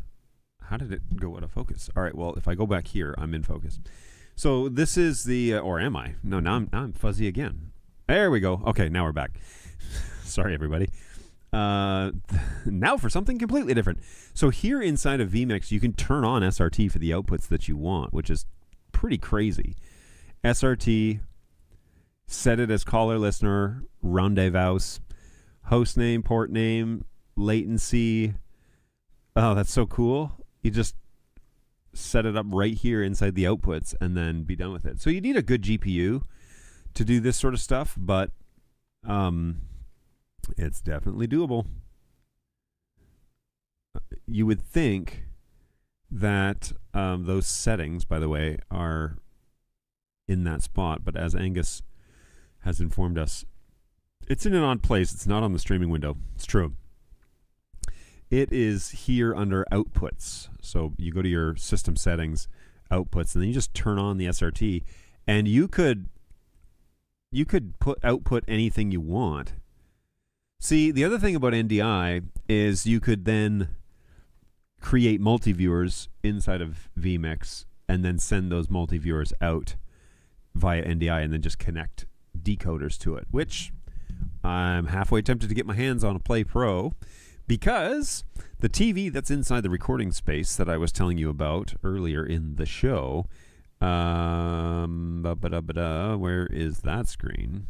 How did it go out of focus? All right, well, if I go back here, I'm in focus. So this is the, or am I? No, now I'm fuzzy again. There we go. Okay, now we're back. Sorry, everybody. Now for something completely different. So here inside of vMix, you can turn on SRT for the outputs that you want, which is pretty crazy. SRT, set it as caller listener, rendezvous, host name, port name, latency. Oh, that's so cool. You just set it up right here inside the outputs and then be done with it. So you need a good GPU to do this sort of stuff, but it's definitely doable. You would think that those settings, by the way, are in that spot, but as Angus has informed us, it's in an odd place. It's not on the streaming window. It's true. It is here under outputs. So you go to your system settings, outputs, and then you just turn on the SRT, and you could output anything you want. See, the other thing about NDI is you could then create multi-viewers inside of vMix and then send those multi-viewers out via NDI and then just connect decoders to it, which I'm halfway tempted to get my hands on a Play Pro, because the TV that's inside the recording space that I was telling you about earlier in the show, where is that screen?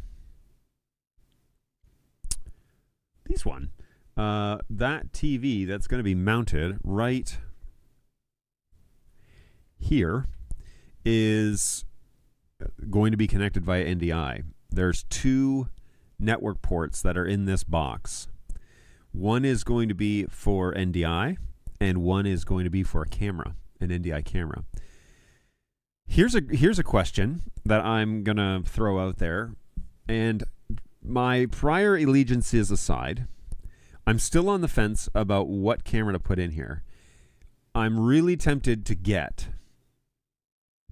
This one. That TV that's going to be mounted right here is going to be connected via NDI. There's 2 network ports that are in this box. One is going to be for NDI, and one is going to be for a camera, an NDI camera. Here's a question that I'm going to throw out there, and my prior allegiances aside, I'm still on the fence about what camera to put in here. I'm really tempted to get,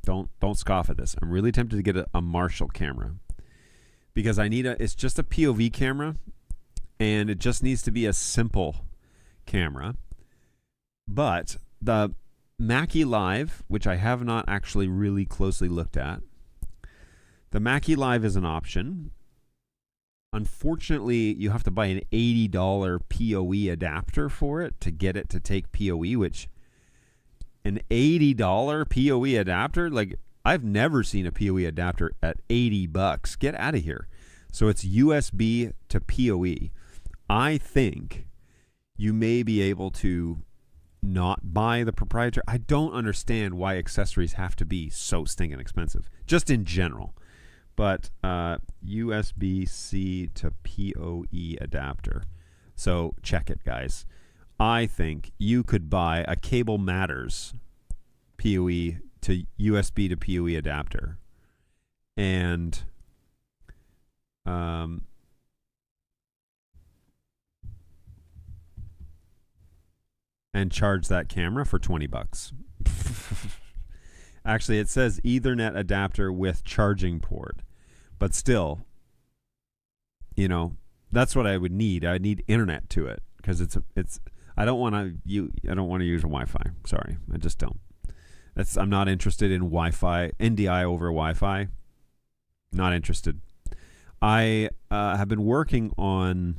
don't scoff at this, I'm really tempted to get a Marshall camera, because it's just a POV camera, and it just needs to be a simple camera. But the Mackie Live, which I have not actually really closely looked at, the Mackie Live is an option. Unfortunately, you have to buy an $80 PoE adapter for it to get it to take PoE, which an $80 PoE adapter, like, I've never seen a PoE adapter at $80. Get out of here. So it's USB to PoE. I think you may be able to not buy the proprietary. I don't understand why accessories have to be so stinking expensive, just in general. But USB-C to PoE adapter. So check it, guys. I think you could buy a Cable Matters PoE to USB to PoE adapter, and charge that camera for $20. Actually, it says Ethernet adapter with charging port, but still, that's what I would need. I need internet to it, because I don't want to use Wi-Fi. Sorry, I just don't. I'm not interested in Wi-Fi, NDI over Wi-Fi. Not interested. I have been working on.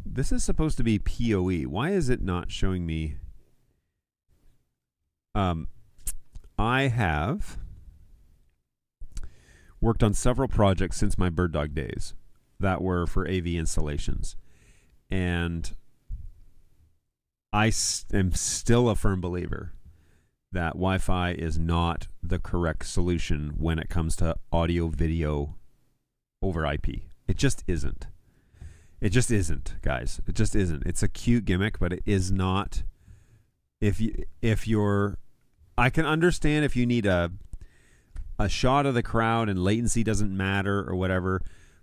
This is supposed to be PoE. Why is it not showing me? I have worked on several projects since my Bird Dog days that were for AV installations, and I am still a firm believer that Wi-Fi is not the correct solution when it comes to audio video over IP. It just isn't. It just isn't, guys. It just isn't. It's a cute gimmick, but it is not. If you're, I can understand if you need a shot of the crowd and latency doesn't matter or whatever.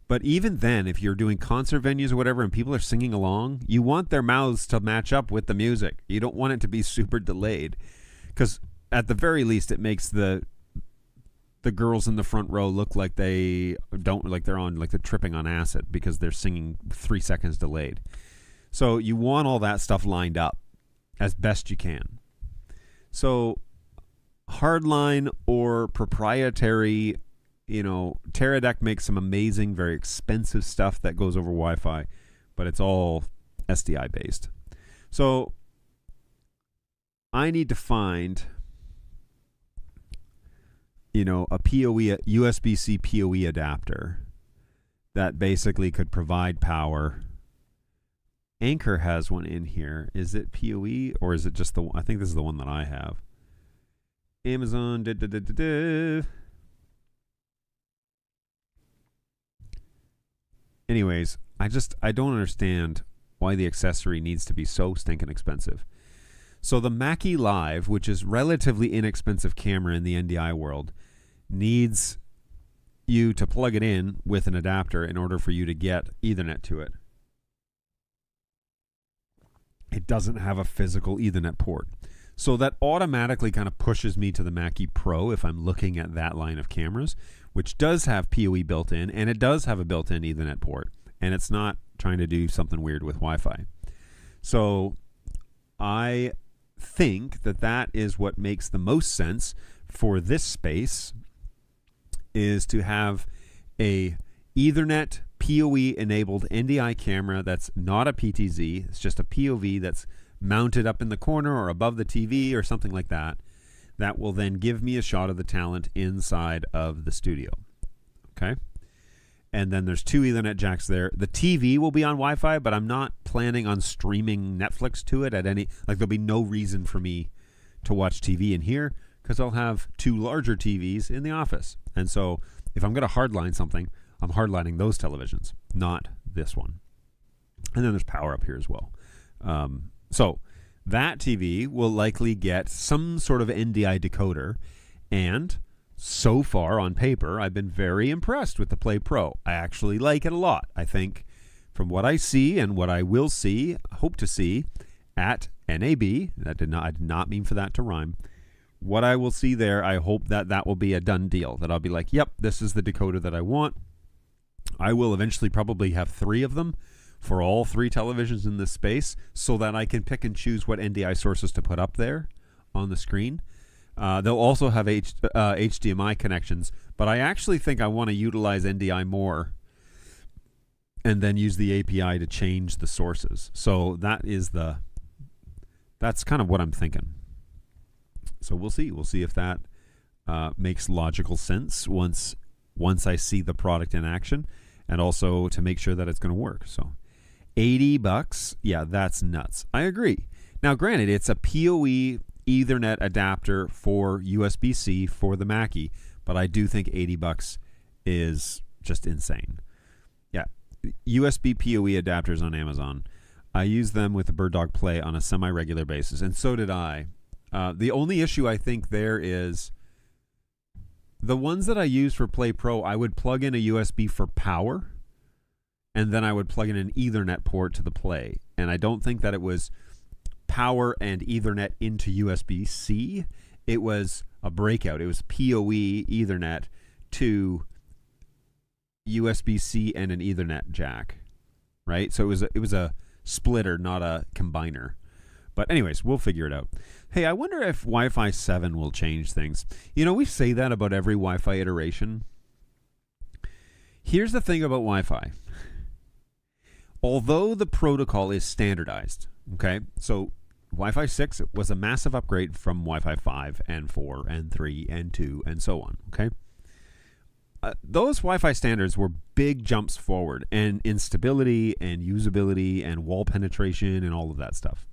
But even then, if you're doing concert venues or whatever and people are singing along, you want their mouths to match up with the music. You don't want it to be super delayed, because at the very least, it makes the girls in the front row look like they're tripping on acid because they're singing 3 seconds delayed. So you want all that stuff lined up. as best you can. So hardline or proprietary, Teradek makes some amazing, very expensive stuff that goes over Wi-Fi, but it's all SDI based. So I need to find, a PoE, USB-C PoE adapter that basically could provide power. Anchor has one in here. Is it PoE or is it just the one? I think this is the one that I have. Amazon. Anyways, I don't understand why the accessory needs to be so stinking expensive. So the Mackie Live, which is relatively inexpensive camera in the NDI world, needs you to plug it in with an adapter in order for you to get Ethernet to it. It doesn't have a physical Ethernet port. So that automatically kind of pushes me to the Mackie Pro if I'm looking at that line of cameras, which does have PoE built in, and it does have a built-in Ethernet port, and it's not trying to do something weird with Wi-Fi. So I think that is what makes the most sense for this space, is to have a Ethernet PoE enabled NDI camera that's not a PTZ. It's just a POV that's mounted up in the corner or above the TV or something like that. That will then give me a shot of the talent inside of the studio. Okay? And then there's 2 Ethernet jacks there. The TV will be on Wi-Fi, but I'm not planning on streaming Netflix to it at any... there'll be no reason for me to watch TV in here because I'll have 2 larger TVs in the office. And so if I'm going to hardline something, I'm hardlining those televisions, not this one. And then there's power up here as well. So that TV will likely get some sort of NDI decoder. And so far on paper, I've been very impressed with the Play Pro. I actually like it a lot. I think from what I see and what I will see, hope to see at NAB, I did not mean for that to rhyme. What I will see there, I hope that will be a done deal. That I'll be like, yep, this is the decoder that I want. I will eventually probably have 3 of them for all 3 televisions in this space so that I can pick and choose what NDI sources to put up there on the screen. They'll also have HDMI connections, but I actually think I want to utilize NDI more and then use the API to change the sources. So that's kind of what I'm thinking. So we'll see. We'll see if that makes logical sense once I see the product in action, and also to make sure that it's going to work. So $80, yeah, that's nuts. I agree. Now, granted, it's a PoE Ethernet adapter for USB-C for the Mackie, but I do think $80 is just insane. Yeah, USB PoE adapters on Amazon. I use them with the Bird Dog Play on a semi-regular basis, and so did I. The only issue I think there is the ones that I use for Play Pro, I would plug in a USB for power, and then I would plug in an Ethernet port to the Play. And I don't think that it was power and Ethernet into USB-C. It was a breakout. It was PoE Ethernet to USB-C and an Ethernet jack, right? So it was a splitter, not a combiner. But anyways, we'll figure it out. Hey, I wonder if Wi-Fi 7 will change things. We say that about every Wi-Fi iteration. Here's the thing about Wi-Fi. Although the protocol is standardized, okay? So Wi-Fi 6 was a massive upgrade from Wi-Fi 5 and 4 and 3 and 2 and so on, okay? Those Wi-Fi standards were big jumps forward in stability and usability and wall penetration and all of that stuff.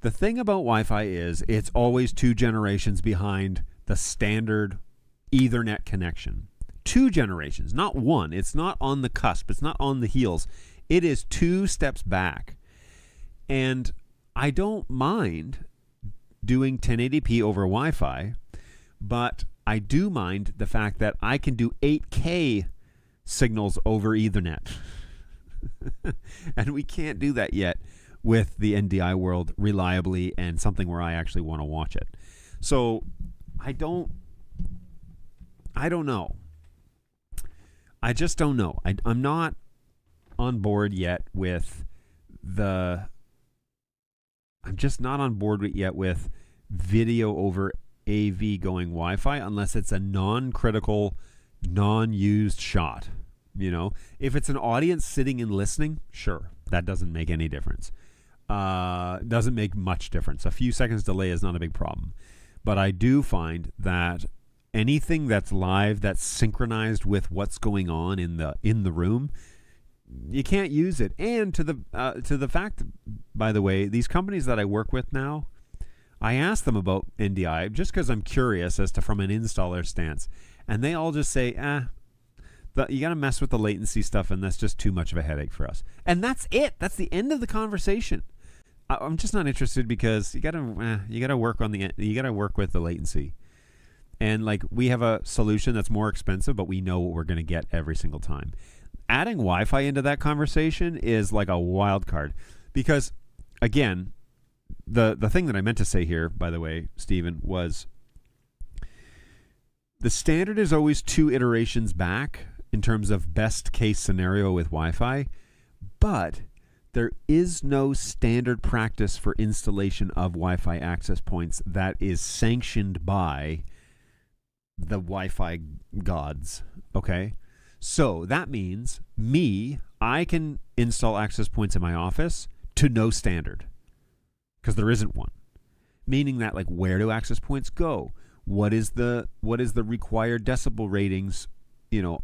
The thing about Wi-Fi is it's always 2 generations behind the standard Ethernet connection. 2 generations, not 1. It's not on the cusp. It's not on the heels. It is 2 steps back. And I don't mind doing 1080p over Wi-Fi, but I do mind the fact that I can do 8K signals over Ethernet. And we can't do that yet with the NDI world reliably and something where I actually want to watch it. So I don't know. I just don't know. I'm not on board yet with the I'm just not on board yet with video over AV going Wi-Fi unless it's a non-critical, non-used shot. You know, if it's an audience sitting and listening, sure, that doesn't make any difference. Doesn't make much difference. A few seconds delay is not a big problem. But I do find that anything that's live, that's synchronized with what's going on in the room, you can't use it. And to the fact, by the way, these companies that I work with now, I ask them about NDI just because I'm curious as to from an installer stance, and they all just say, you got to mess with the latency stuff, and that's just too much of a headache for us. And that's it. That's the end of the conversation. I'm just not interested because you got to work with the latency. And like, we have a solution that's more expensive, but we know what we're going to get every single time. Adding Wi-Fi into that conversation is like a wild card, because again, the thing that I meant to say here, by the way, Stephen, was the standard is always 2 iterations back in terms of best case scenario with Wi-Fi, but there is no standard practice for installation of Wi-Fi access points that is sanctioned by the Wi-Fi gods, okay? So that means I can install access points in my office to no standard because there isn't one. Meaning that, like, where do access points go? What is the required decibel ratings,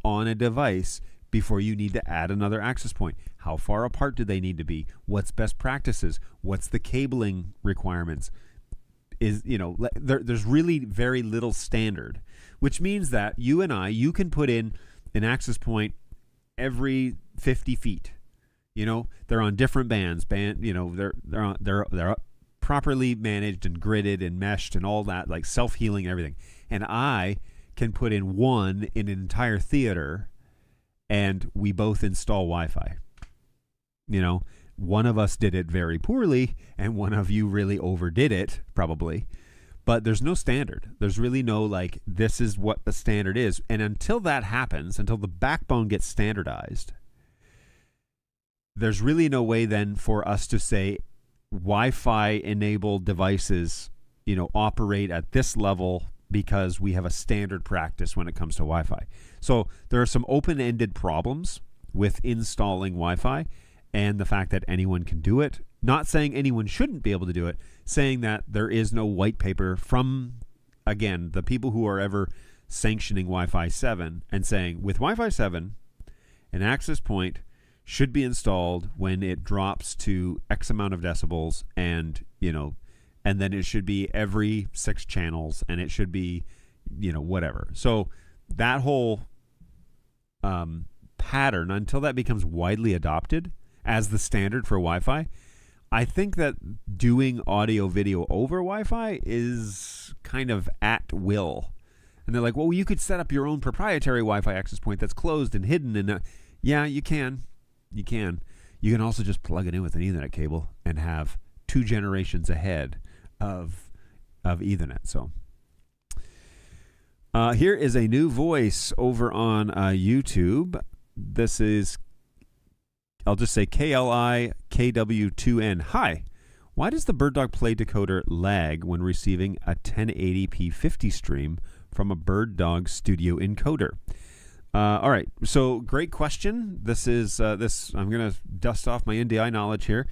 on a device before you need to add another access point? How far apart do they need to be? What's best practices? What's the cabling requirements? There's really very little standard, which means that you can put in an access point every 50 feet. They're on different bands. They're properly managed and gridded and meshed and all that, like self-healing and everything. And I can put in one in an entire theater, and we both install Wi-Fi. One of us did it very poorly, and one of you really overdid it, probably. But there's no standard. There's really no, like, this is what the standard is. And until that happens, until the backbone gets standardized, there's really no way then for us to say Wi-Fi enabled devices, operate at this level because we have a standard practice when it comes to Wi-Fi. So there are some open-ended problems with installing Wi-Fi and the fact that anyone can do it. Not saying anyone shouldn't be able to do it, saying that there is no white paper from, again, the people who are ever sanctioning Wi-Fi 7 and saying, with Wi-Fi 7, an access point should be installed when it drops to X amount of decibels, and and then it should be every 6 channels, and it should be, whatever. So that whole pattern, until that becomes widely adopted as the standard for Wi-Fi, I think that doing audio video over Wi-Fi is kind of at will. And they're like, well, you could set up your own proprietary Wi-Fi access point that's closed and hidden. And yeah, you can. You can. You can also just plug it in with an Ethernet cable and have 2 generations ahead of Ethernet. So here is a new voice over on YouTube. This is, I'll just say KLIKW2N. Hi. Why does the BirdDog Play decoder lag when receiving a 1080p 50 stream from a BirdDog Studio encoder? All right. So great question. This is I'm going to dust off my NDI knowledge here.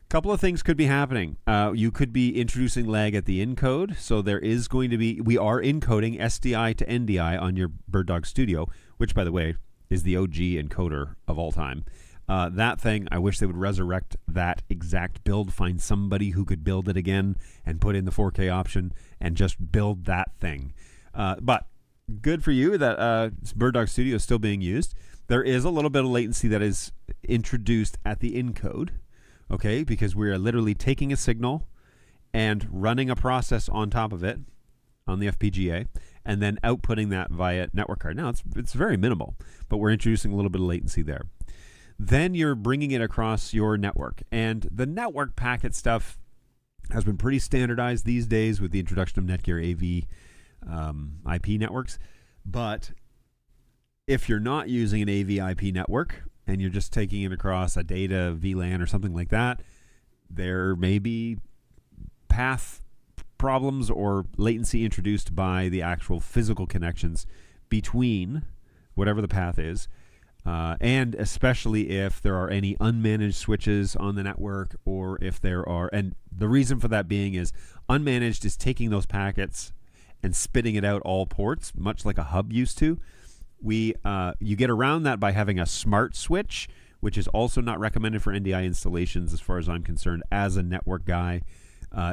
Couple of things could be happening. You could be introducing lag at the encode. So we are encoding SDI to NDI on your BirdDog Studio, which, by the way, is the OG encoder of all time. That thing, I wish they would resurrect that exact build, find somebody who could build it again and put in the 4K option and just build that thing. But good for you that BirdDog Studio is still being used. There is a little bit of latency that is introduced at the encode, okay, because we are literally taking a signal and running a process on top of it on the FPGA and then outputting that via network card. Now, it's very minimal, but we're introducing a little bit of latency there. Then you're bringing it across your network, and the network packet stuff has been pretty standardized these days with the introduction of Netgear AV IP networks. But if you're not using an AV IP network and you're just taking it across a data VLAN or something like that, there may be path problems or latency introduced by the actual physical connections between whatever the path is, and especially if there are any unmanaged switches on the network, or if there are, and the reason for that being is unmanaged is taking those packets and spitting it out all ports, much like a hub used to. You get around that by having a smart switch, which is also not recommended for NDI installations as far as I'm concerned as a network guy.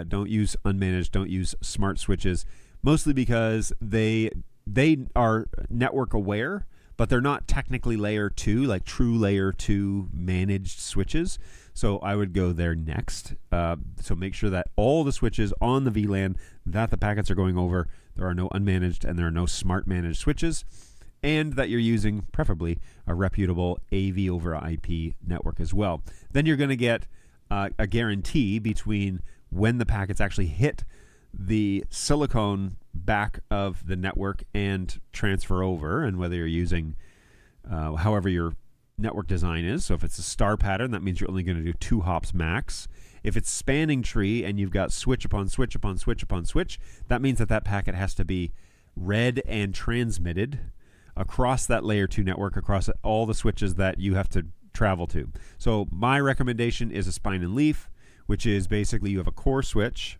Don't use unmanaged, don't use smart switches, mostly because they are network aware, but they're not technically layer 2, like true layer 2 managed switches. So I would go there next. So make sure that all the switches on the VLAN that the packets are going over, there are no unmanaged and there are no smart managed switches, and that you're using preferably a reputable AV over IP network as well. Then you're going to get a guarantee between when the packets actually hit the silicone back of the network and transfer over, and whether you're using however your network design is. So if it's a star pattern, that means you're only going to do 2 hops max. If it's spanning tree and you've got switch upon switch upon switch upon switch, that means that packet has to be read and transmitted across that layer 2 network, across all the switches that you have to travel to. So my recommendation is a spine and leaf, which is basically you have a core switch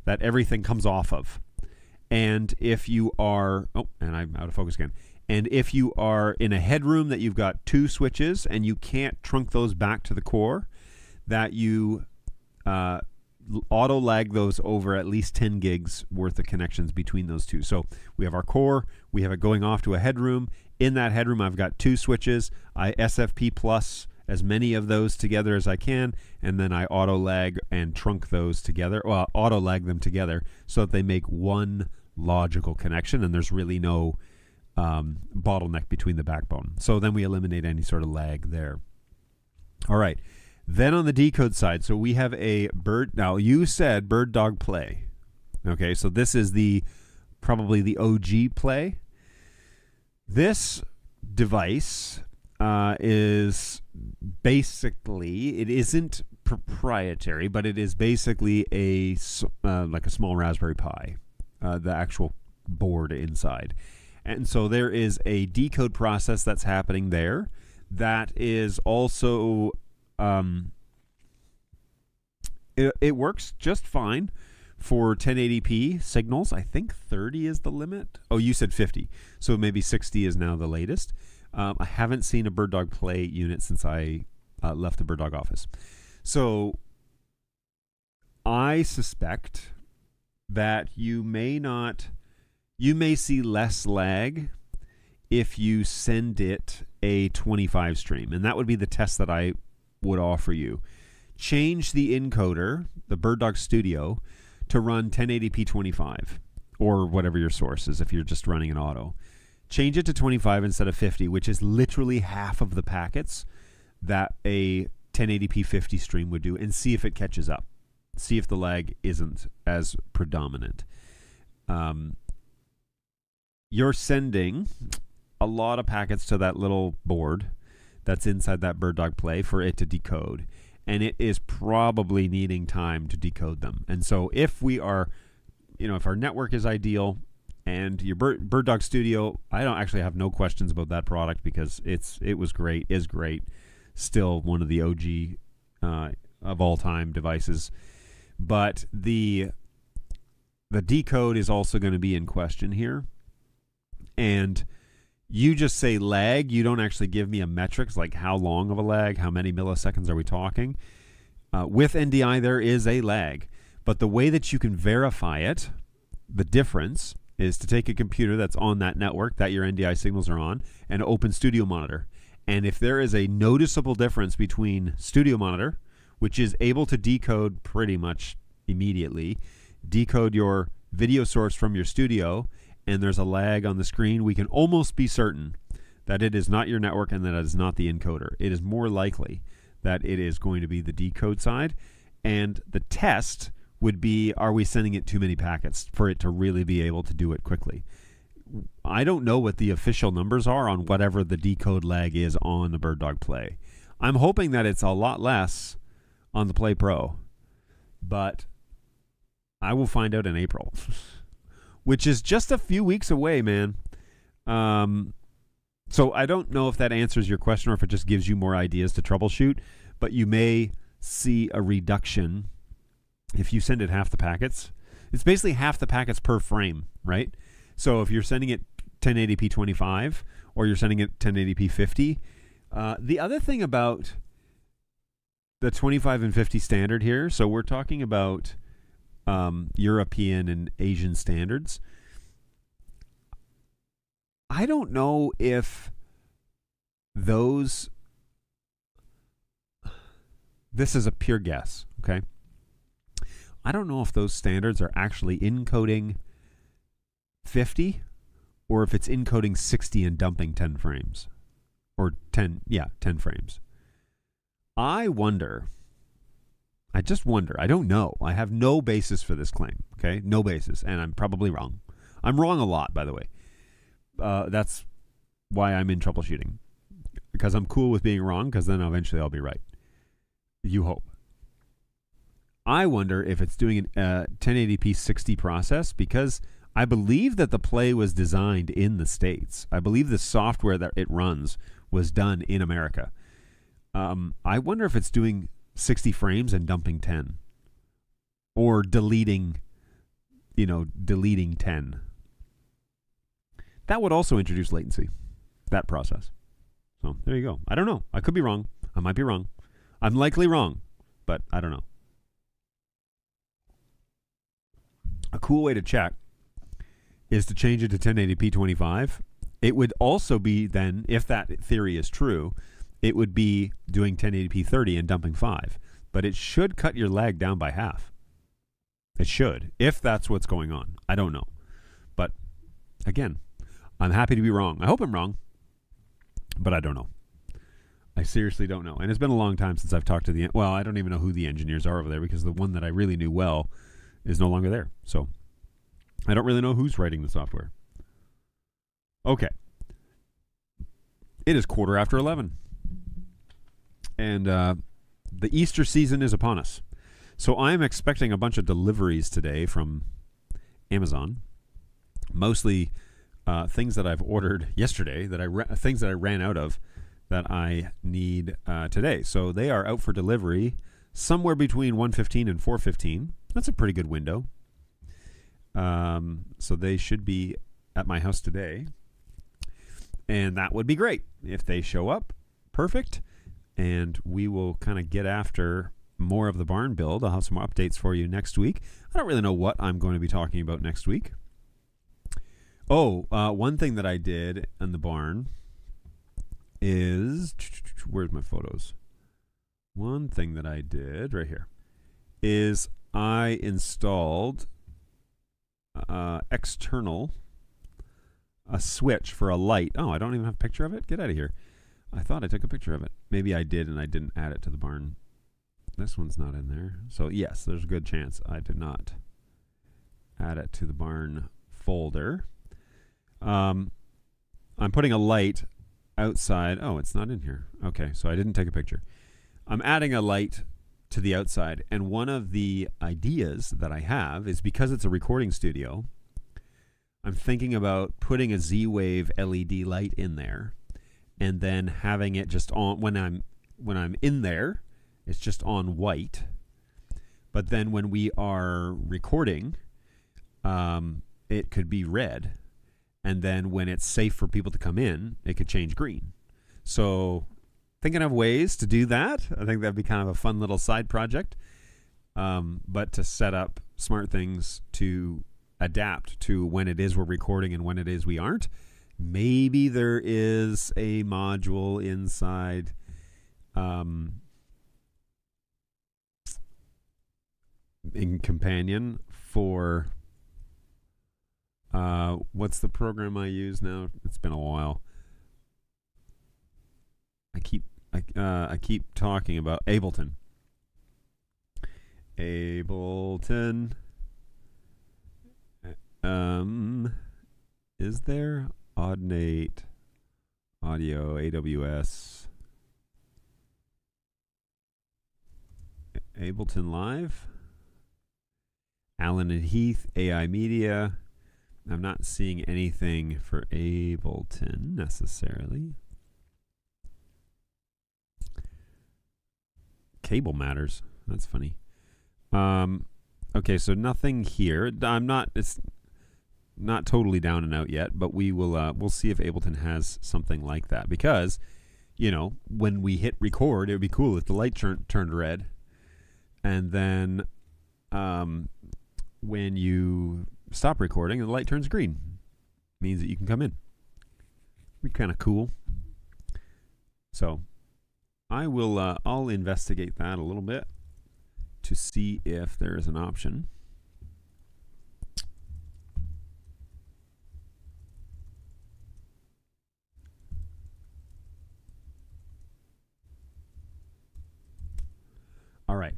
that everything comes off of. And if you are, and I'm out of focus again. And if you are in a headroom that you've got 2 switches and you can't trunk those back to the core, that you auto lag those over at least 10 gigs worth of connections between those 2. So we have our core, we have it going off to a headroom. In that headroom, I've got 2 switches. I SFP plus as many of those together as I can, and then I auto lag and trunk those together, well, auto lag them together so that they make one logical connection, and there's really no bottleneck between the backbone. So then we eliminate any sort of lag there. All right. Then on the decode side, so we have a bird. Now you said bird dog play. Okay, so this is probably the OG play. This device is basically, it isn't proprietary, but it is basically like a small Raspberry Pi, the actual board inside. And so there is a decode process that's happening there that is also, it works just fine for 1080p signals. I think 30 is the limit. Oh, you said 50. So maybe 60 is now the latest. I haven't seen a bird dog play unit since I left the bird dog office. So I suspect that you may see less lag if you send it a 25 stream. And that would be the test that I would offer you. Change the encoder, the Bird Dog Studio, to run 1080p 25, or whatever your source is if you're just running an auto. Change it to 25 instead of 50, which is literally half of the packets that a 1080p 50 stream would do, and see if it catches up. See if the lag isn't as predominant. You're sending a lot of packets to that little board that's inside that bird dog play for it to decode, and it is probably needing time to decode them. And so if we are, if our network is ideal and your bird dog studio, I don't actually have no questions about that product because it was great, is great, still one of the OG of all time devices. But the decode is also going to be in question here. And you just say lag. You don't actually give me a metrics like how long of a lag, how many milliseconds are we talking. With NDI, there is a lag. But the way that you can verify it, the difference, is to take a computer that's on that network that your NDI signals are on and open Studio Monitor. And if there is a noticeable difference between Studio Monitor, which is able to decode pretty much immediately, decode your video source from your studio, and there's a lag on the screen, we can almost be certain that it is not your network and that it is not the encoder. It is more likely that it is going to be the decode side. And the test would be, are we sending it too many packets for it to really be able to do it quickly? I don't know what the official numbers are on whatever the decode lag is on the Bird Dog Play. I'm hoping that it's a lot less on the Play Pro, but I will find out in April, which is just a few weeks away, man. So I don't know if that answers your question or if it just gives you more ideas to troubleshoot, but you may see a reduction if you send it half the packets. It's basically half the packets per frame, right? So if you're sending it 1080p 25 or you're sending it 1080p 50, the other thing about the 25 and 50 standard here, so we're talking about European and Asian standards. I don't know if this is a pure guess, okay? I don't know if those standards are actually encoding 50 or if it's encoding 60 and dumping 10 frames. Or 10 frames. I just wonder. I don't know. I have no basis for this claim, okay? No basis, and I'm probably wrong. I'm wrong a lot, by the way. That's why I'm in troubleshooting. Because I'm cool with being wrong, because then eventually I'll be right. You hope. I wonder if it's doing a 1080p 60 process, because I believe that the Play was designed in the States. I believe the software that it runs was done in America. I wonder if it's doing 60 frames and dumping 10. Or deleting 10. That would also introduce latency, that process. So there you go. I don't know. I could be wrong. I might be wrong. I'm likely wrong, but I don't know. A cool way to check is to change it to 1080p 25. It would also be then, if that theory is true, it would be doing 1080p 30 and dumping 5. But it should cut your lag down by half. It should, if that's what's going on. I don't know. But again, I'm happy to be wrong. I hope I'm wrong, but I don't know. I seriously don't know. And it's been a long time since I've talked to I don't even know who the engineers are over there, because the one that I really knew well is no longer there. So I don't really know who's writing the software. Okay. It is 11:15. And the Easter season is upon us. So I'm expecting a bunch of deliveries today from Amazon. Mostly things that I've ordered yesterday, things that I ran out of that I need today. So they are out for delivery somewhere between 1:15 and 4:15. That's a pretty good window. So they should be at my house today. And that would be great. If they show up, perfect. And we will kind of get after more of the barn build. I'll have some updates for you next week. I don't really know what I'm going to be talking about next week. One thing that I did in the barn is... Where's my photos? One thing that I did right here is I installed external a switch for a light. Oh, I don't even have a picture of it? Get out of here. I thought I took a picture of it. Maybe I did and I didn't add it to the barn. This one's not in there. So yes, there's a good chance I did not add it to the barn folder. I'm putting a light outside. Oh, it's not in here. Okay, so I didn't take a picture. I'm adding a light to the outside, and one of the ideas that I have is, because it's a recording studio, I'm thinking about putting a Z-Wave LED light in there and then having it just on when I'm in there, it's just on white. But then when we are recording, it could be red. And then when it's safe for people to come in, it could change green. So thinking of ways to do that. I think that'd be kind of a fun little side project. But to set up smart things to adapt to when it is we're recording and when it is we aren't. Maybe there is a module inside in Companion for what's the program I use now? It's been a while. I keep talking about Ableton. Is there Audinate Audio AWS Ableton Live? Allen and Heath, AI Media. I'm not seeing anything for Ableton necessarily. Cable Matters. That's funny. Okay, so nothing here. It's not totally down and out yet, but we'll see if Ableton has something like that, because, when we hit record, it would be cool if the light turned red, and then when you stop recording and the light turns green, means that you can come in. Be kind of cool. So I'll investigate that a little bit to see if there is an option. All right.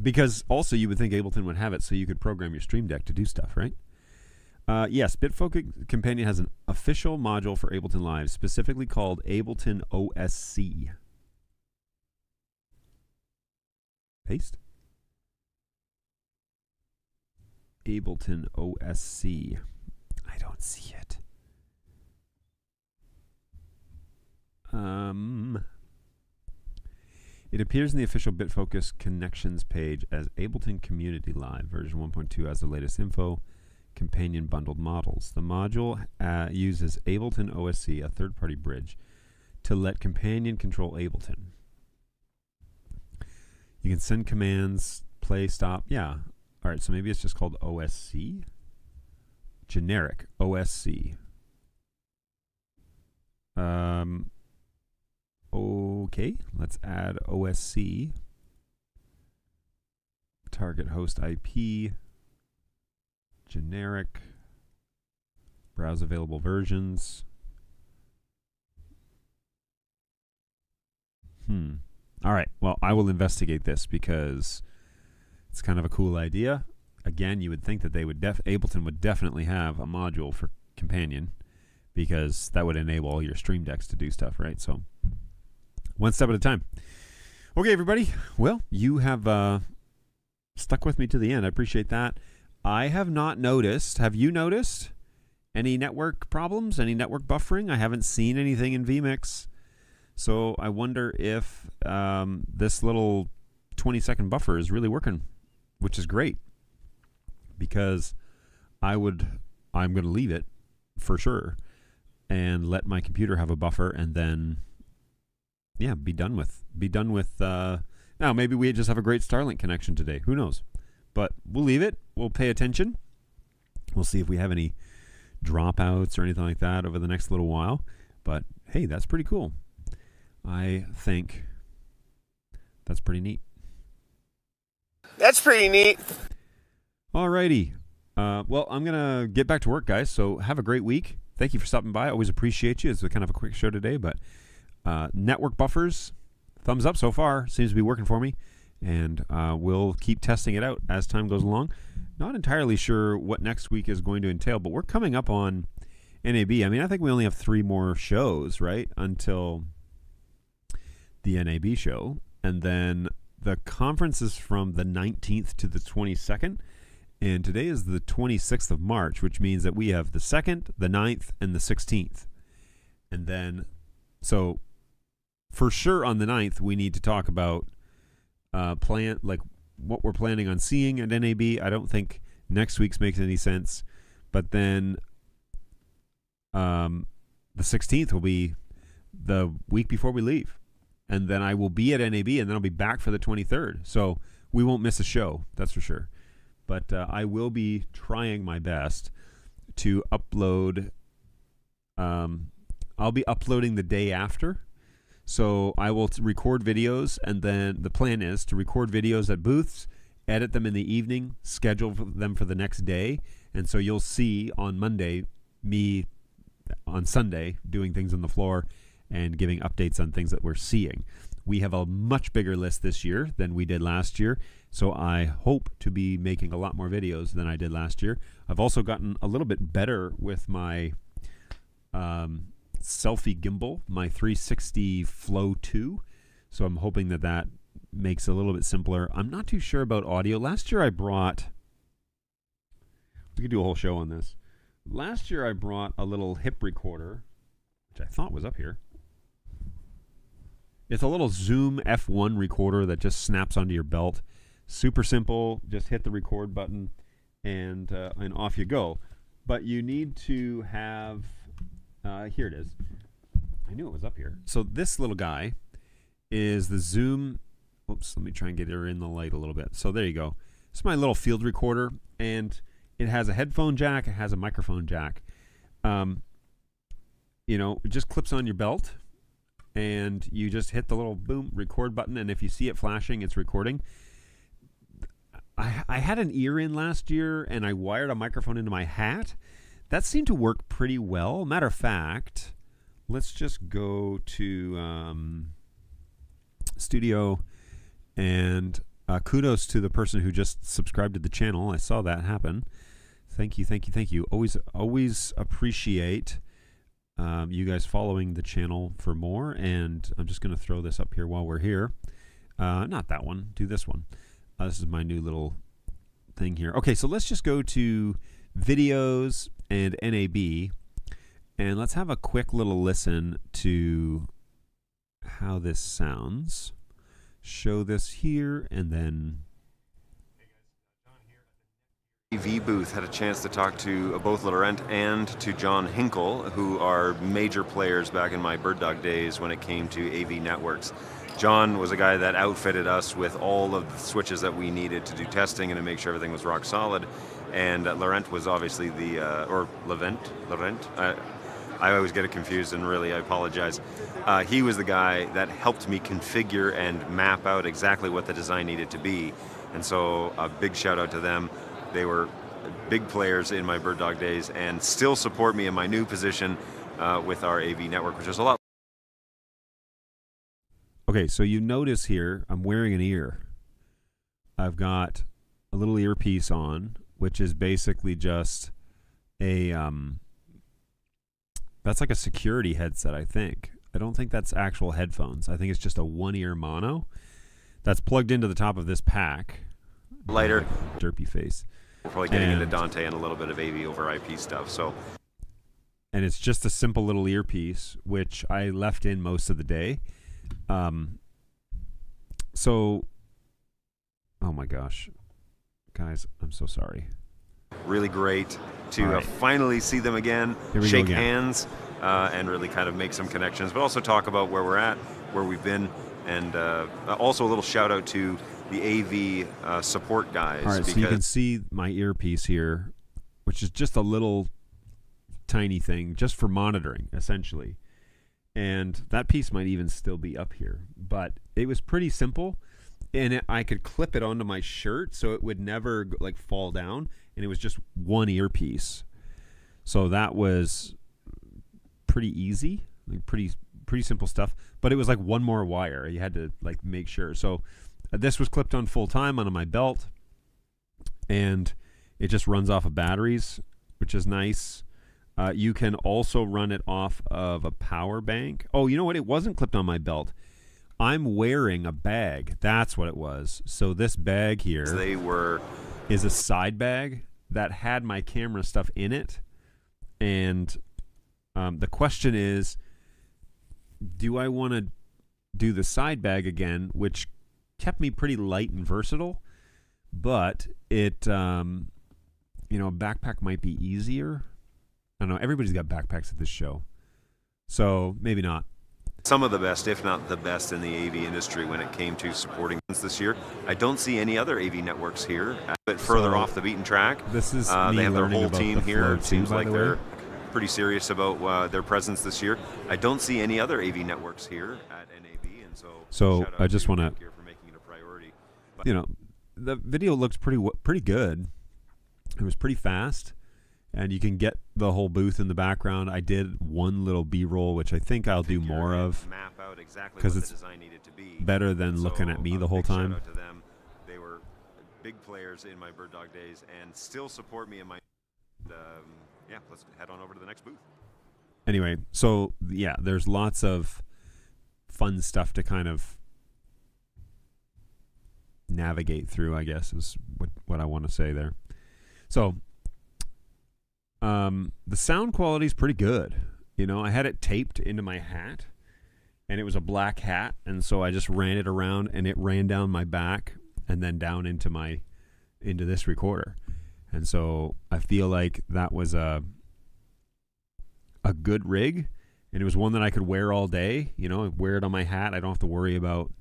Because also you would think Ableton would have it so you could program your Stream Deck to do stuff, right? Yes, Bitfocus Companion has an official module for Ableton Live, specifically called Ableton OSC. Paste. Ableton OSC. I don't see it. It appears in the official Bitfocus Connections page as Ableton Community Live. Version 1.2 has the latest info. Companion bundled models. The module uses Ableton OSC, a third-party bridge, to let Companion control Ableton. You can send commands, play, stop. Yeah. All right, so maybe it's just called OSC. Generic OSC. Okay, let's add OSC. Target host IP. Generic. Browse available versions. All right, well, I will investigate this because it's kind of a cool idea. Again, you would think that they would Ableton would definitely have a module for Companion, because that would enable all your Stream Decks to do stuff, right? So, one step at a time. Okay, everybody. Well, you have stuck with me to the end. I appreciate that. I have not noticed. Have you noticed any network problems? Any network buffering? I haven't seen anything in vMix. So I wonder if this little 20-second buffer is really working, which is great, because I'm going to leave it for sure and let my computer have a buffer, and then be done with now maybe we just have a great Starlink connection today. Who knows? But we'll leave it. We'll pay attention. We'll see if we have any dropouts or anything like that over the next little while. But hey, that's pretty cool. I think that's pretty neat. That's pretty neat. Alrighty. Well, I'm going to get back to work, guys. So have a great week. Thank you for stopping by. I always appreciate you. It's kind of a quick show today, but network buffers, thumbs up so far. Seems to be working for me. And we'll keep testing it out as time goes along. Not entirely sure what next week is going to entail, but we're coming up on NAB. I mean, I think we only have 3 more shows, right, until the NAB show. And then the conference is from the 19th to the 22nd. And today is the 26th of March, which means that we have the 2nd, the 9th, and the 16th. And then, so for sure on the 9th, we need to talk about what we're planning on seeing at NAB. I don't think next week's makes any sense. But then the 16th will be the week before we leave. And then I will be at NAB, and then I'll be back for the 23rd. So we won't miss a show, that's for sure. But I will be trying my best to upload. I'll be uploading the day after. So I will record videos, and then the plan is to record videos at booths, edit them in the evening, schedule them for the next day. And so you'll see on Monday me on Sunday doing things on the floor and giving updates on things that we're seeing. We have a much bigger list this year than we did last year, so I hope to be making a lot more videos than I did last year. I've also gotten a little bit better with my selfie gimbal, my 360 Flow 2, so I'm hoping that makes it a little bit simpler. I'm not too sure about audio. Last year I brought We could do a whole show on this. Last year I brought a little hip recorder, which I thought was up here. It's a little Zoom F1 recorder that just snaps onto your belt. Super simple. Just hit the record button and off you go. But you need to have, here it is. I knew it was up here. So this little guy is the Zoom, oops, let me try and get her in the light a little bit. So there you go. It's my little field recorder, and it has a headphone jack. It has a microphone jack. It just clips on your belt, and you just hit the little boom record button, and if you see it flashing, it's recording. I had an ear in last year, and I wired a microphone into my hat. That seemed to work pretty well. Matter of fact, let's just go to studio, and kudos to the person who just subscribed to the channel. I saw that happen. Thank you. Always appreciate you guys following the channel for more. And I'm just going to throw this up here while we're here. Not that one. Do this one. This is my new little thing here. Okay, so let's just go to videos and NAB, and let's have a quick little listen to how this sounds. Show this here, and then AV booth. Had a chance to talk to both Laurent and to John Hinkle, who are major players back in my Bird Dog days when it came to AV networks. John was a guy that outfitted us with all of the switches that we needed to do testing and to make sure everything was rock solid. And Laurent was obviously or Laurent. I always get it confused, and really I apologize. He was the guy that helped me configure and map out exactly what the design needed to be. And so a big shout out to them. They were big players in my Bird Dog days and still support me in my new position with our AV network, which is a lot. Okay, so you notice here, I'm wearing an ear. I've got a little earpiece on, which is basically just a, that's like a security headset, I think. I don't think that's actual headphones. I think it's just a one-ear mono that's plugged into the top of this pack. Lighter. Derpy face. We're probably getting into Dante and a little bit of AV over IP stuff. And it's just a simple little earpiece, which I left in most of the day. Oh my gosh, guys, I'm so sorry. Really great to finally see them again, shake hands, and really kind of make some connections, but also talk about where we're at, where we've been, and also a little shout out to the AV support guys. All right, so you can see my earpiece here, which is just a little tiny thing, just for monitoring, essentially. And that piece might even still be up here, but it was pretty simple, and I could clip it onto my shirt so it would never like fall down, and it was just one earpiece. So that was pretty easy, like pretty simple stuff, but it was like one more wire. You had to like make sure. So this was clipped on full time onto my belt, and it just runs off of batteries, which is nice. You can also run it off of a power bank. Oh, you know what? It wasn't clipped on my belt. I'm wearing a bag. That's what it was. So this bag here is a side bag that had my camera stuff in it. And the question is, do I want to do the side bag again, which kept me pretty light and versatile, but it, a backpack might be easier. I don't know. Everybody's got backpacks at this show, so maybe not. Some of the best, if not the best, in the AV industry when it came to supporting this year. I don't see any other AV networks here, a bit further off the beaten track. This is they have their whole team here. It seems like they're pretty serious about their presence this year. I don't see any other AV networks here at NAB, and so I just want to, for making it a priority. The video looks pretty good. It was pretty fast. And you can get the whole booth in the background. I did one little B-roll, which I think I'll do more of, because it's better than looking at me the whole time. Shout out to them. They were big players in my Bird Dog days and still support me in my... let's head on over to the next booth. Anyway, so yeah, there's lots of fun stuff to kind of navigate through, I guess, is what I want to say there. So... The sound quality is pretty good. You know, I had it taped into my hat, and it was a black hat, and so I just ran it around, and it ran down my back and then down into this recorder. And so I feel like that was a good rig, and it was one that I could wear all day. You know, wear it on my hat. I don't have to worry about,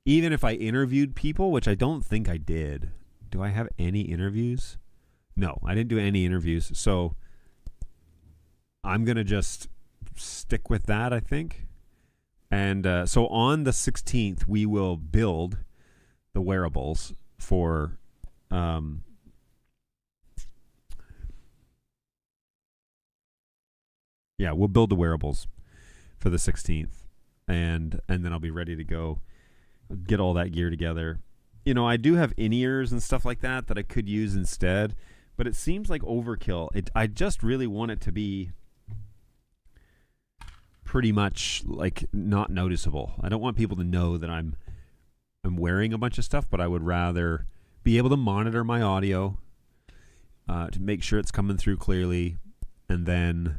even if I interviewed people, which I don't think I did. Do I have any interviews? No, I didn't do any interviews. So I'm going to just stick with that, I think. And so on the 16th, we will build the wearables for we'll build the wearables for the 16th, and then I'll be ready to go get all that gear together. You know, I do have in-ears and stuff like that I could use instead, but it seems like overkill. I just really want it to be pretty much like not noticeable. I don't want people to know that I'm wearing a bunch of stuff, but I would rather be able to monitor my audio to make sure it's coming through clearly. And then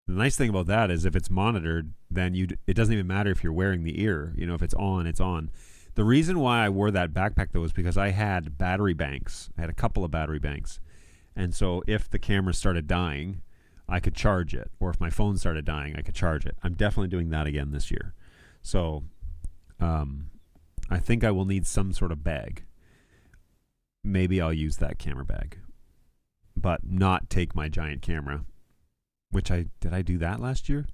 the nice thing about that is if it's monitored, then it doesn't even matter if you're wearing the ear. You know, if it's on, it's on. The reason why I wore that backpack, though, is because I had battery banks. I had a couple of battery banks. And so if the camera started dying, I could charge it. Or if my phone started dying, I could charge it. I'm definitely doing that again this year. So I think I will need some sort of bag. Maybe I'll use that camera bag, but not take my giant camera, did I do that last year?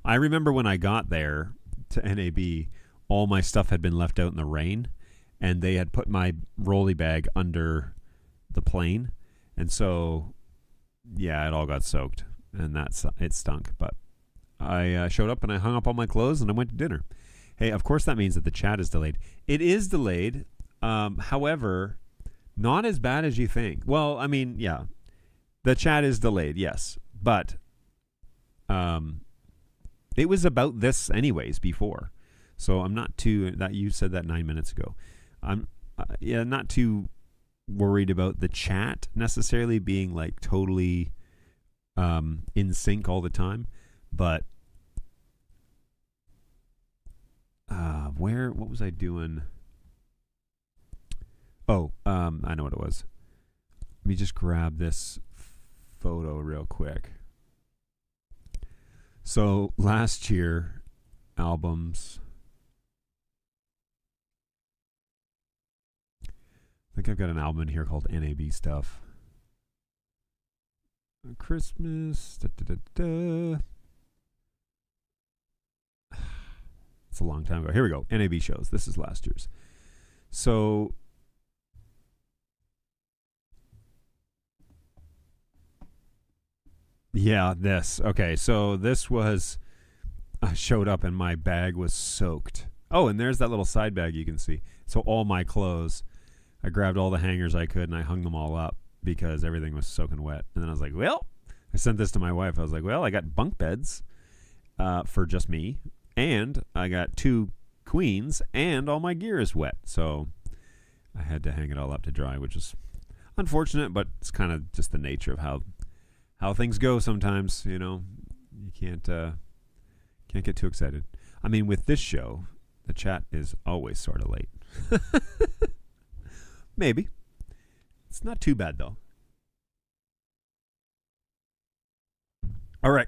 I remember when I got there to NAB, all my stuff had been left out in the rain, and they had put my rolly bag under the plane. And so, yeah, it all got soaked, and it stunk. But I showed up and I hung up all my clothes and I went to dinner. Hey, of course that means that the chat is delayed. It is delayed. However, not as bad as you think. Well, I mean, yeah, the chat is delayed, yes. But it was about this anyways before. So I'm not too, that you said that 9 minutes ago. I'm not too worried about the chat necessarily being like totally in sync all the time. But what was I doing? Oh, I know what it was. Let me just grab this photo real quick. So last year, albums. I think I've got an album in here called NAB Stuff. Christmas. It's a long time ago. Here we go. NAB shows. This is last year's. So yeah, this. Okay, so this was, I showed up and my bag was soaked. Oh, and there's that little side bag you can see. So all my clothes, I grabbed all the hangers I could and I hung them all up because everything was soaking wet. And then I was like, well, I sent this to my wife. I was like, well, I got bunk beds for just me, and I got 2 queens, and all my gear is wet. So I had to hang it all up to dry, which is unfortunate, but it's kind of just the nature of how things go sometimes. You know, you can't get too excited. I mean, with this show, the chat is always sort of late. Maybe. It's not too bad, though. All right.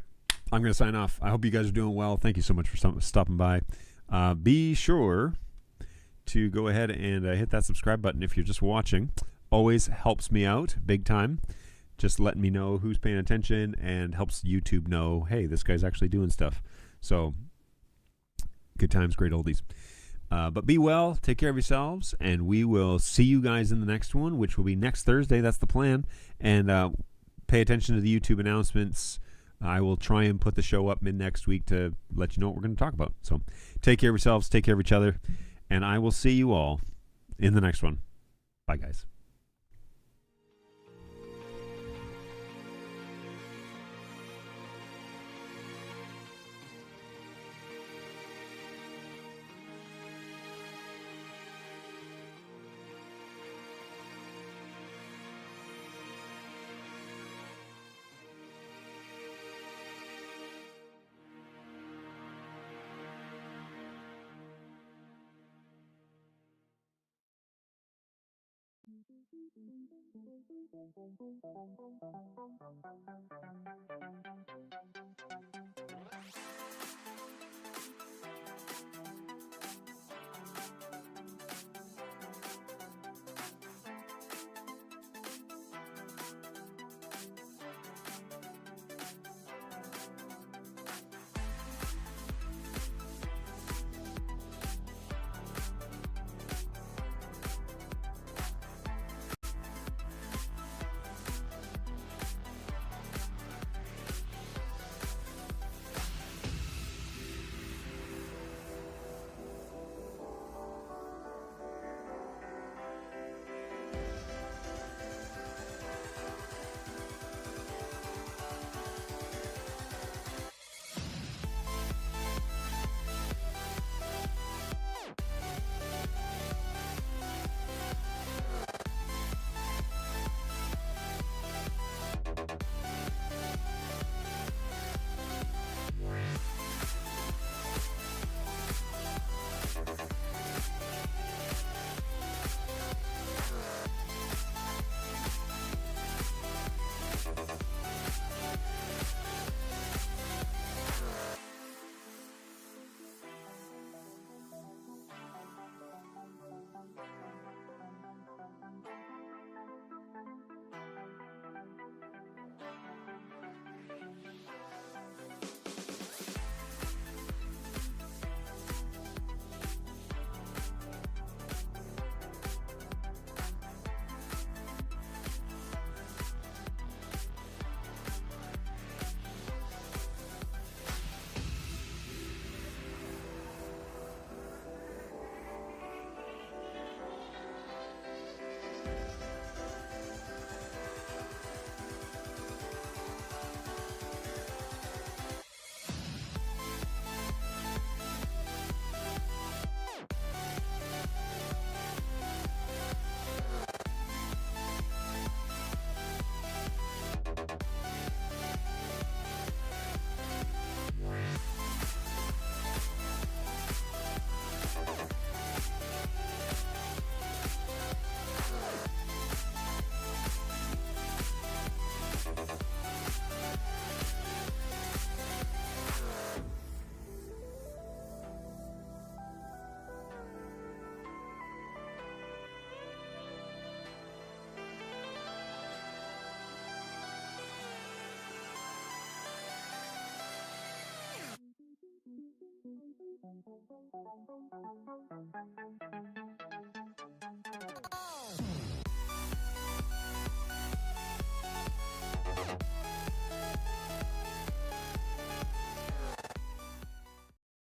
I'm going to sign off. I hope you guys are doing well. Thank you so much for stopping by. Be sure to go ahead and hit that subscribe button if you're just watching. Always helps me out big time. Just letting me know who's paying attention and helps YouTube know, hey, this guy's actually doing stuff. So, good times, great oldies. But be well, take care of yourselves, and we will see you guys in the next one, which will be next Thursday. That's the plan. And pay attention to the YouTube announcements. I will try and put the show up mid-next week to let you know what we're going to talk about. So take care of yourselves, take care of each other, and I will see you all in the next one. Bye, guys.